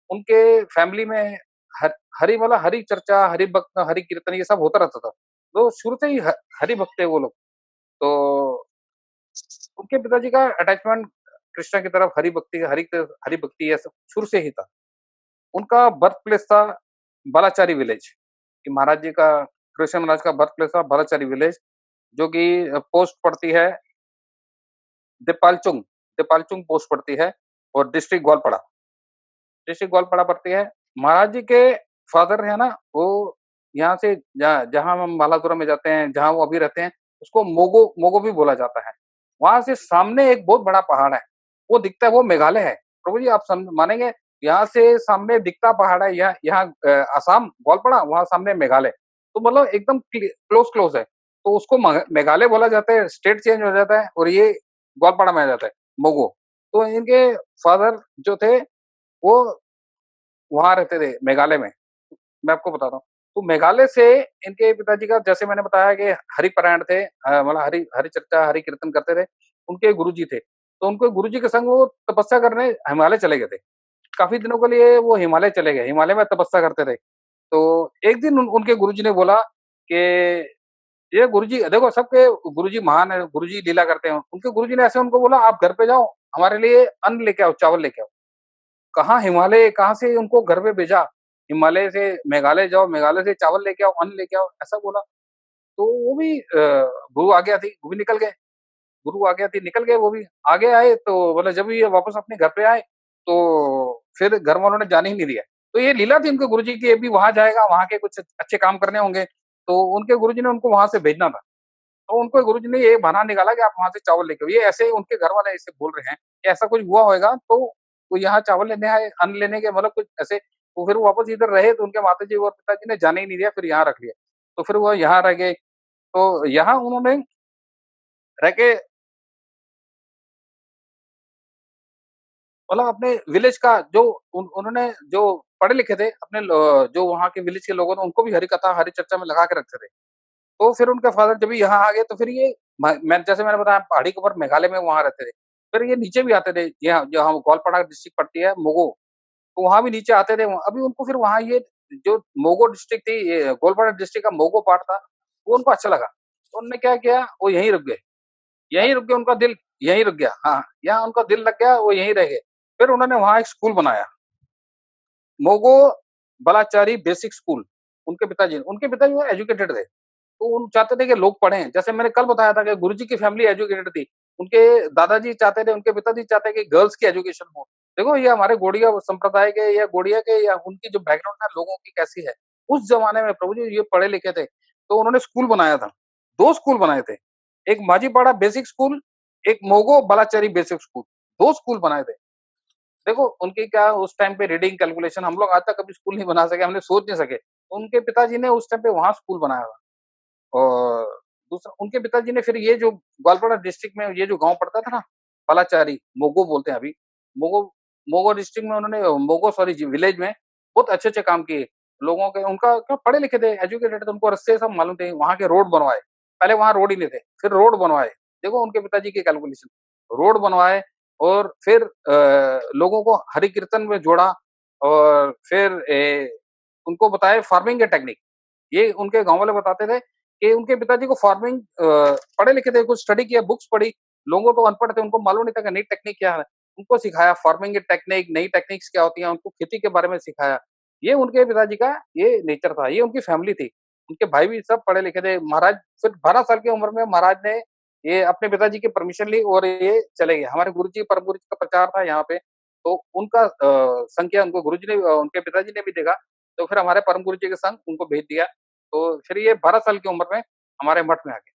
उनके फैमिली में ह हरि वाला हरि चर्चा, हरि भक्त, हरि कीर्तन ये सब होता रहता था। तो शुरू से ही हरि भक्त थे वो लोग। तो उनके पिताजी का अटैचमेंट कृष्ण की तरफ हरि भक्ति ये सब शुरू से ही था। उनका बर्थ प्लेस था बालाचारी विलेज। कि महाराज जी का कृष्ण महाराज का बर्थ प्लेस था बालाचारी विलेज, जो कि पोस्ट पड़ती है दीपालचुंग दीपालचुंग पोस्ट पड़ती है और डिस्ट्रिक्ट ग्वालपाड़ा पड़ती है। महाराज जी के फादर है ना, वो यहाँ से जहाँ हम बालाधुरा में जाते हैं, जहाँ वो अभी रहते हैं, उसको मोगो भी बोला जाता है। वहां से सामने एक बहुत बड़ा पहाड़ है, वो दिखता है, वो मेघालय है। प्रभु जी, आप मानेंगे, यहाँ से सामने दिखता पहाड़ है, यहाँ असम ग्वालपाड़ा, वहां सामने मेघालय। तो मतलब एकदम क्लोज है। तो उसको मेघालय बोला जाता है, स्टेट चेंज हो जाता है और ये ग्वालपाड़ा में आ जाता है, मोगो। तो इनके फादर जो थे, वो वहाँ रहते थे मेघालय में। मैं आपको बताता हूँ। तो मेघालय से इनके पिताजी का, जैसे मैंने बताया कि हरिपरायण थे, मतलब हरि चर्चा, हरि कीर्तन करते थे। उनके गुरुजी थे। तो उनके गुरुजी के संग वो तपस्या करने हिमालय चले गए थे। काफ़ी दिनों के लिए वो हिमालय चले गए, हिमालय में तपस्या करते थे। तो एक दिन उनके गुरुजी ने बोला कि ये गुरुजी देखो, सबके गुरुजी महान है, गुरुजी लीला करते हैं। उनके गुरुजी ने ऐसे उनको बोला, आप घर पे जाओ, हमारे लिए अन्न लेके आओ, चावल लेके आओ। कहाँ हिमालय, कहाँ से उनको घर पे भेजा। हिमालय से मेघालय जाओ, मेघालय से चावल लेके आओ, अन्न लेके आओ, ऐसा बोला। तो वो भी गुरु आ गया थी, वो भी निकल गए। गुरु आ गया थी, निकल गए वो भी। आगे आए तो बोले, जब ये वापस अपने घर पे आए, तो फिर घर वालों ने जाने ही नहीं दिया। तो ये लीला थी उनके गुरुजी की, ये भी वहाँ जाएगा, वहाँ के कुछ अच्छे काम करने होंगे। तो उनके गुरुजी ने उनको वहाँ से भेजना था। तो उनको गुरुजी ने ये बहाना निकाला कि आप वहाँ से चावल लेके आओ। ये ऐसे उनके घर वाले ऐसे बोल रहे हैं कि ऐसा कुछ हुआ होगा, तो वो यहाँ चावल लेने आए, अन्न लेने के, मतलब कुछ ऐसे। तो फिर वो वापस इधर रहे, तो उनके माताजी और पिताजी ने जाने ही नहीं दिया, फिर यहाँ रख लिया। तो फिर वो यहाँ रह गए। तो यहाँ उन्होंने रह के मतलब अपने विलेज का जो उन्होंने जो पढ़े लिखे थे, अपने जो वहाँ के विलेज के लोगों ने उनको भी हरि कथा, हरि चर्चा में लगा के रखते थे। तो फिर उनके फादर जब यहाँ आ गए, तो फिर ये जैसे मैंने बताया, पहाड़ी के ऊपर मेघालय में वहाँ रहते थे। फिर ये नीचे भी आते थे, यहाँ जहाँ ग्वालपाड़ा डिस्ट्रिक्ट पड़ती है मोगो, तो वहाँ भी नीचे आते थे। अभी उनको फिर वहाँ ये जो मोगो डिस्ट्रिक्ट थी, ये ग्वालपाड़ा डिस्ट्रिक्ट का मोगो पार्ट था, वो उनको अच्छा लगा। तो उन्होंने क्या किया, वो यहीं रुक गए। यहीं रुक गए, उनका दिल यहीं रुक गया। हाँ, यहाँ उनका दिल लग गया, वो यहीं रह गए। फिर उन्होंने वहाँ एक स्कूल बनाया, मोगो बलाचारी बेसिक स्कूल। उनके पिताजी वो एजुकेटेड थे। तो उन चाहते थे कि लोग पढ़ें। जैसे मैंने कल बताया था कि गुरुजी की फैमिली एजुकेटेड थी। उनके दादाजी चाहते थे, उनके पिताजी चाहते कि गर्ल्स की एजुकेशन हो। देखो, ये हमारे गोड़िया संप्रदाय के या गोड़िया के या उनकी जो बैकग्राउंड है लोगों की कैसी है। उस जमाने में प्रभु जी ये पढ़े लिखे थे। तो उन्होंने स्कूल बनाया था। 2 स्कूल बनाए थे। एक माझीपाड़ा बेसिक स्कूल, एक मोगो बलाचारी बेसिक स्कूल। 2 स्कूल बनाए थे। देखो, उनकी क्या उस टाइम पे रीडिंग कैलकुलेशन, हम लोग आज तक कभी स्कूल नहीं बना सके, हमने सोच नहीं सके। उनके पिताजी ने उस टाइम पे वहाँ स्कूल बनाया था। और दूसरा, उनके पिताजी ने फिर ये जो ग्वालपाड़ा डिस्ट्रिक्ट में ये जो गाँव पड़ता था ना, बालाचारी, मोगो बोलते हैं अभी। मोगो मोगो डिस्ट्रिक्ट में उन्होंने मोगो सॉरी जी विलेज में बहुत अच्छे-अच्छे काम किए। लोगों के उनका क्या पढ़े लिखे थे, एजुकेटेड थे, उनको रास्ते सब मालूम थे। वहाँ के रोड बनवाए। पहले वहाँ रोड ही नहीं थे, फिर रोड बनवाए। देखो उनके पिताजी की कैलकुलेशन। रोड बनवाए और फिर लोगों को हरि कीर्तन में जोड़ा और फिर उनको बताए फार्मिंग के टेक्निक। ये उनके गाँव वाले बताते थे कि उनके पिताजी को फार्मिंग पढ़े लिखे थे, कुछ स्टडी किया, बुक्स पढ़ी, लोगों तो अनपढ़ थे, उनको मालूम नहीं था कि नई टेक्निक क्या है। उनको सिखाया फार्मिंग की टेक्निक, नई टेक्निक्स क्या होती हैं, उनको खेती के बारे में सिखाया। ये उनके पिताजी का ये नेचर था, ये उनकी फैमिली थी। उनके भाई भी सब पढ़े लिखे थे। महाराज सिर्फ 12 साल की उम्र में महाराज ने ये अपने पिताजी की परमिशन ली और ये चले गए। हमारे गुरुजी, परम गुरुजी का प्रचार था यहाँ पे, तो उनका संख्या उनको गुरुजी ने उनके पिताजी ने भी देखा, तो फिर हमारे परम गुरुजी के संग उनको भेज दिया। तो फिर ये 12 साल की उम्र में हमारे मठ में आ गए।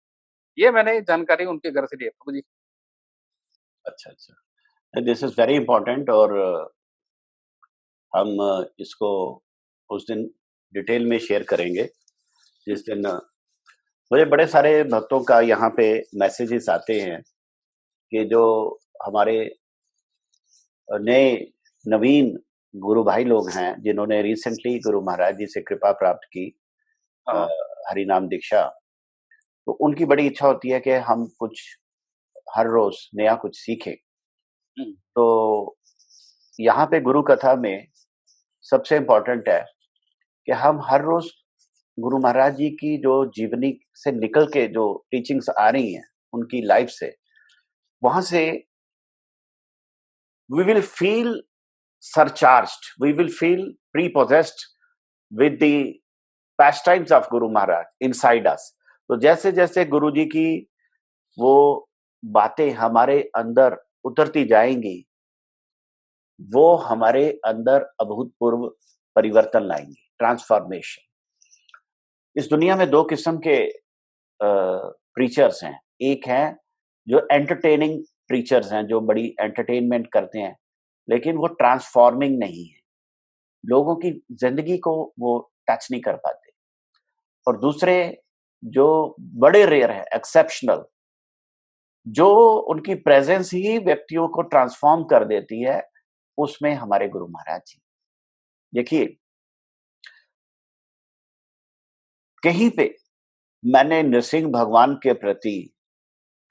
ये मैंने जानकारी उनके घर से ली है प्रभु जी। अच्छा, अच्छा। दिस इज़ वेरी इम्पोर्टेंट और हम इसको उस दिन डिटेल में शेयर करेंगे, जिस दिन मुझे बड़े सारे भक्तों का यहाँ पे मैसेजेस आते हैं कि जो हमारे नए नवीन गुरु भाई लोग हैं, जिन्होंने रिसेंटली गुरु महाराज जी से कृपा प्राप्त की हाँ, हरि नाम दीक्षा, तो उनकी बड़ी इच्छा होती है कि हम कुछ हर रोज नया कुछ सीखें। हुँ, तो यहाँ पे गुरु कथा में सबसे इम्पोर्टेंट है कि हम हर रोज गुरु महाराज जी की जो जीवनी से निकल के जो टीचिंग्स आ रही हैं उनकी लाइफ से, वहां से we will feel surcharged, we will feel prepossessed with the pastimes of Guru Maharaj inside us. तो जैसे जैसे गुरु जी की वो बातें हमारे अंदर उतरती जाएंगी, वो हमारे अंदर अभूतपूर्व परिवर्तन लाएंगी, ट्रांसफॉर्मेशन। इस दुनिया में दो किस्म के प्रीचर्स हैं। एक है जो एंटरटेनिंग प्रीचर्स हैं, जो बड़ी एंटरटेनमेंट करते हैं, लेकिन वो ट्रांसफॉर्मिंग नहीं है, लोगों की जिंदगी को वो टच नहीं कर पाते। और दूसरे जो बड़े रेयर है, एक्सेप्शनल, जो उनकी प्रेजेंस ही व्यक्तियों को ट्रांसफॉर्म कर देती है, उसमें हमारे गुरु महाराज जी। देखिए, कहीं पे मैंने नृसिंह भगवान के प्रति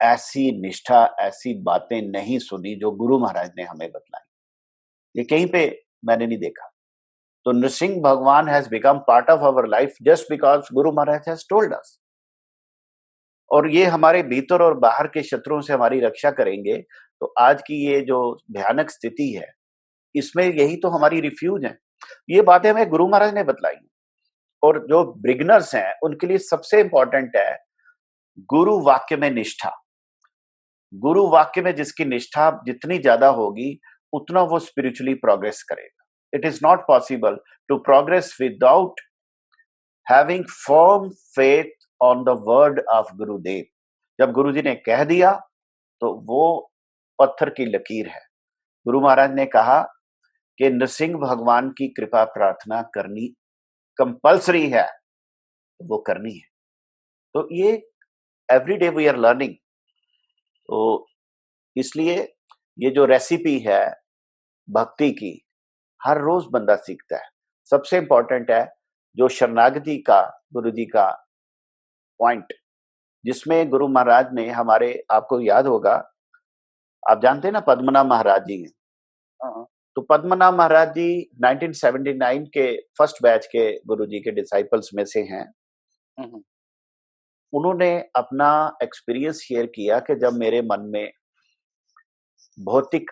ऐसी निष्ठा, ऐसी बातें नहीं सुनी जो गुरु महाराज ने हमें बतलाई। ये कहीं पे मैंने नहीं देखा। तो नृसिंह भगवान has become part of our life just because गुरु महाराज हैज टोल्ड अस। और ये हमारे भीतर और बाहर के शत्रुओं से हमारी रक्षा करेंगे। तो आज की ये जो भयानक स्थिति है, इसमें यही तो हमारी रिफ्यूज है। ये बातें हमें गुरु महाराज ने बतलाई। और जो बिगिनर्स हैं उनके लिए सबसे इंपॉर्टेंट है गुरु वाक्य में निष्ठा। गुरु वाक्य में जिसकी निष्ठा जितनी ज्यादा होगी, उतना वो स्पिरिचुअली प्रोग्रेस करेगा। It is not possible to progress without having firm faith on the word of Gurudev. जब गुरु जी ने कह दिया तो वो पत्थर की लकीर है। गुरु महाराज ने कहा कि नृसिंह भगवान की कृपा प्रार्थना करनी कंपल्सरी है, वो करनी है। तो ये every day we are learning. तो इसलिए ये जो रेसिपी है भक्ति की, हर रोज बंदा सीखता है। सबसे इंपॉर्टेंट है जो शरणागति का गुरु जी का पॉइंट, जिसमें गुरु महाराज ने हमारे, आपको याद होगा, आप जानते हैं ना पद्मनाभ महाराज जी हैं। हाँ, तो पद्मनाभ महाराज जी 1979 के फर्स्ट बैच के गुरु जी के डिसाइपल्स में से हैं। हुँ, उन्होंने अपना एक्सपीरियंस शेयर किया कि जब मेरे मन में भौतिक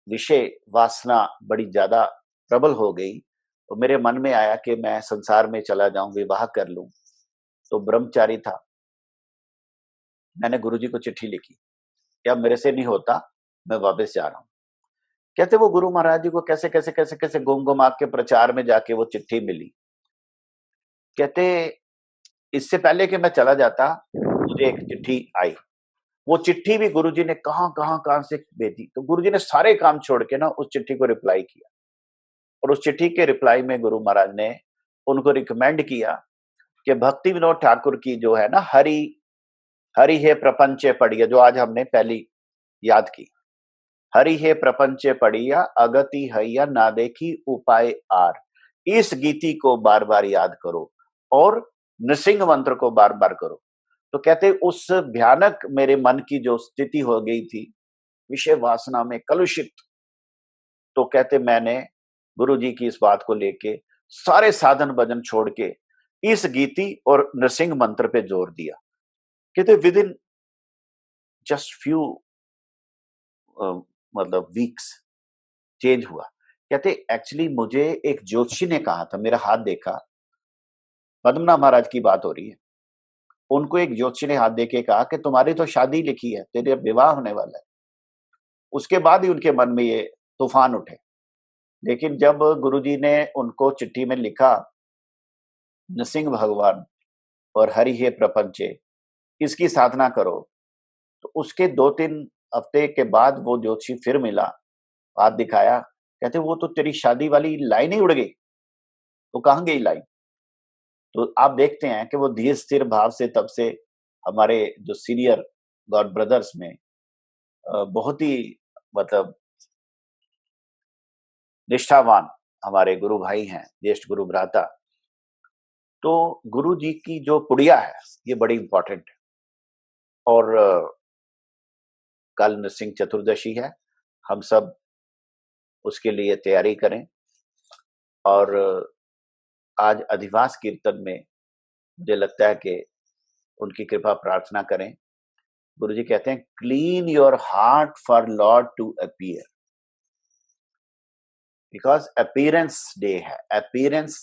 विषय वासना बड़ी ज्यादा प्रबल हो गई, तो मेरे मन में आया कि मैं संसार में चला जाऊं, विवाह कर लूं। तो ब्रह्मचारी था। मैंने गुरुजी को चिट्ठी लिखी कि अब मेरे से नहीं होता, मैं वापस जा रहा हूं। कहते वो गुरु महाराज जी को कैसे कैसे कैसे कैसे गुम गुमा के प्रचार में जाके वो चिट्ठी मिली। कहते इससे पहले कि मैं चला जाता, मुझे एक चिट्ठी आई। वो चिट्ठी भी गुरुजी ने कहां से भेजी। तो गुरुजी ने सारे काम छोड़ के ना उस चिट्ठी को रिप्लाई किया। और उस चिट्ठी के रिप्लाई में गुरु महाराज ने उनको रिकमेंड किया कि भक्ति विनोद ठाकुर की जो है ना हरि हरि हे प्रपंचे पढ़िया, जो आज हमने पहली याद की, हरि हे प्रपंचे पढ़िया अगति हैया ना देखी उपाय आर, इस गीति को बार बार याद करो और नृसिंह मंत्र को बार बार करो। तो कहते उस भयानक मेरे मन की जो स्थिति हो गई थी विषय वासना में कलुषित, तो कहते मैंने गुरु जी की इस बात को लेके सारे साधन भजन छोड़ के इस गीति और नृसिंह मंत्र पे जोर दिया। कहते विद इन जस्ट फ्यू मतलब वीक्स चेंज हुआ। कहते एक्चुअली मुझे एक ज्योतिषी ने कहा था, मेरा हाथ देखा, पद्मनाभ महाराज की बात हो रही है, उनको एक ज्योतिषी ने हाथ देके कहा कि तुम्हारी तो शादी लिखी है, तेरे विवाह होने वाला है। उसके बाद ही उनके मन में ये तूफान उठे। लेकिन जब गुरुजी ने उनको चिट्ठी में लिखा, नृसिंह भगवान और हरि हे प्रपंचे, इसकी साधना करो, तो उसके 2-3 हफ्ते के बाद वो ज्योतिषी फिर मिला, हाथ दिखाया, कहते वो तो तेरी शादी वाली लाइन ही उड़ गई। तो कहाँ गई लाइन? तो आप देखते हैं कि वो धीर स्थिर भाव से तब से हमारे जो सीनियर गॉड ब्रदर्स में बहुत ही मतलब निष्ठावान हमारे गुरु भाई हैं, ज्येष्ठ गुरु भ्राता। तो गुरु जी की जो पुड़िया है ये बड़ी इंपॉर्टेंट है। और कल नृसिंह चतुर्दशी है, हम सब उसके लिए तैयारी करें। और आज अधिवास कीर्तन में मुझे लगता है कि उनकी कृपा प्रार्थना करें। गुरु जी कहते हैं clean your heart for Lord to appear, because appearance day है। अपीयरेंस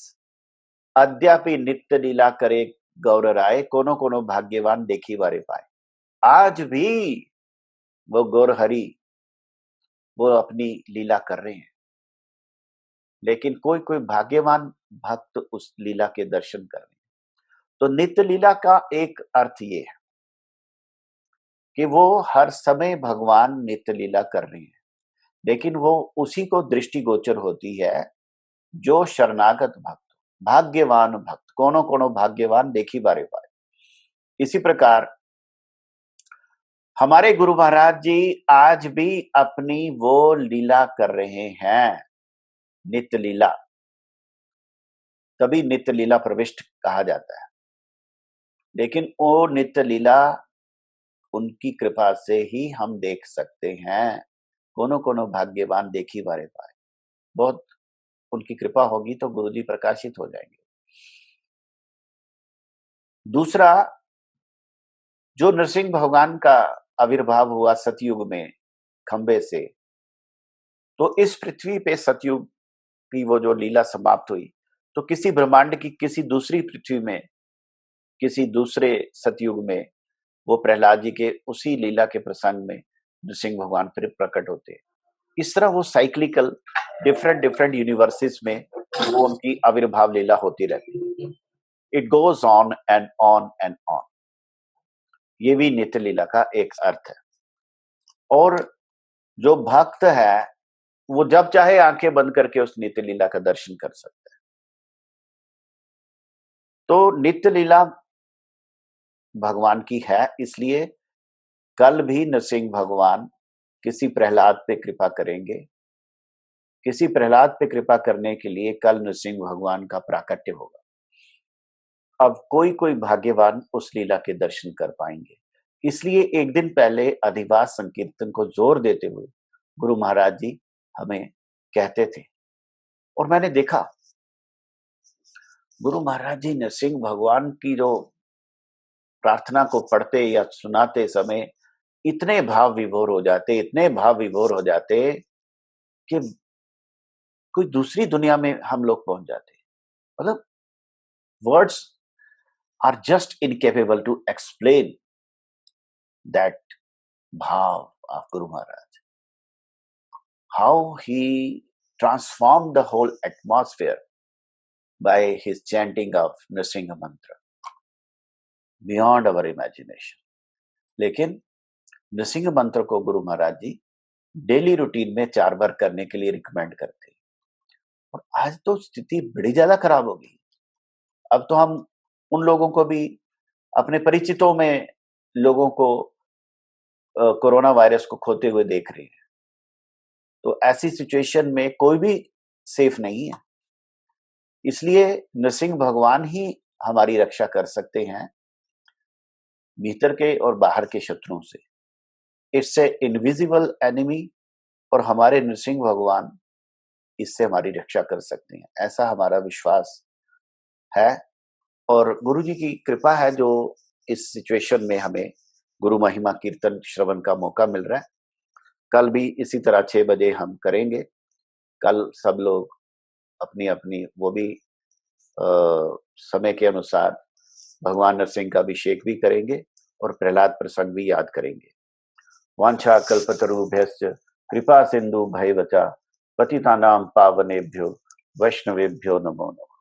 अद्यापि नित्य लीला करे गौर राय, कोनो कोनो भाग्यवान देखी बारे पाए। आज भी वो गौर हरि वो अपनी लीला कर रहे हैं, लेकिन कोई कोई भाग्यवान भक्त उस लीला के दर्शन कर रहे हैं। तो नित्य लीला का एक अर्थ ये है कि वो हर समय भगवान नित्य लीला कर रहे हैं, लेकिन वो उसी को दृष्टिगोचर होती है जो शरणागत भक्त, भाग्यवान भक्त, कोनो कोनो भाग्यवान देखी बारे पाए। इसी प्रकार हमारे गुरु महाराज जी आज भी अपनी वो लीला कर रहे हैं, नित्य लीला। तभी नित्य लीला प्रविष्ट कहा जाता है। लेकिन वो नित्य लीला उनकी कृपा से ही हम देख सकते हैं। कोनो कोनो भाग्यवान देखी बारे पाए। बहुत उनकी कृपा होगी तो गुरुजी प्रकाशित हो जाएंगे। दूसरा, जो नृसिंह भगवान का आविर्भाव हुआ सतयुग में खंबे से, तो इस पृथ्वी पे सतयुग की वो जो लीला समाप्त हुई, तो किसी ब्रह्मांड की किसी दूसरी पृथ्वी में, किसी दूसरे सतयुग में वो प्रहलाद जी के उसी लीला के प्रसंग में नृसिंह भगवान फिर प्रकट होते। इस तरह वो साइक्लिकल डिफरेंट डिफरेंट यूनिवर्सेस में वो उनकी आविर्भाव लीला होती रहती है। It goes on and on and on. ये भी नित्य लीला का एक अर्थ है। और जो भक्त है वो जब चाहे आंखें बंद करके उस नित्य लीला का दर्शन कर सकता है। तो नित्य लीला भगवान की है, इसलिए कल भी नृसिंह भगवान किसी प्रहलाद पे कृपा करेंगे। किसी प्रहलाद पे कृपा करने के लिए कल नृसिंह भगवान का प्राकट्य होगा। अब कोई कोई भाग्यवान उस लीला के दर्शन कर पाएंगे। इसलिए एक दिन पहले अधिवास संकीर्तन को जोर देते हुए गुरु महाराज जी हमें कहते थे, और मैंने देखा गुरु महाराज जी नृसिंह भगवान की जो प्रार्थना को पढ़ते या सुनाते समय इतने भाव विभोर हो जाते, इतने भाव विभोर हो जाते कि कोई दूसरी दुनिया में हम लोग पहुंच जाते। मतलब words are just incapable to explain that भाव of Guru Maharaj, how he transformed the whole atmosphere by his chanting of Nrsimha mantra beyond our imagination. लेकिन नृसिंह मंत्र को गुरु महाराज जी डेली रूटीन में 4 बार करने के लिए रिकमेंड करते हैं। और आज तो स्थिति बड़ी ज्यादा खराब हो गई। अब तो हम उन लोगों को भी, अपने परिचितों में लोगों को कोरोना वायरस को खोते हुए देख रहे हैं। तो ऐसी सिचुएशन में कोई भी सेफ नहीं है। इसलिए नृसिंह भगवान ही हमारी रक्षा कर सकते हैं भीतर के और बाहर के शत्रुओं से। इट्स ए इनविजिबल एनिमी, और हमारे नृसिंह भगवान इससे हमारी रक्षा कर सकते हैं, ऐसा हमारा विश्वास है। और गुरु जी की कृपा है जो इस सिचुएशन में हमें गुरु महिमा कीर्तन श्रवण का मौका मिल रहा है। कल भी इसी तरह 6 बजे हम करेंगे। कल सब लोग अपनी अपनी वो भी समय के अनुसार भगवान नरसिंह का अभिषेक भी करेंगे और प्रहलाद प्रसंग भी याद करेंगे। वांछा कल्पतरुभ्यश्च कृपा सिंधु भयवचा पतितानां पावनेभ्यो वैष्णवेभ्यो नमो नमः।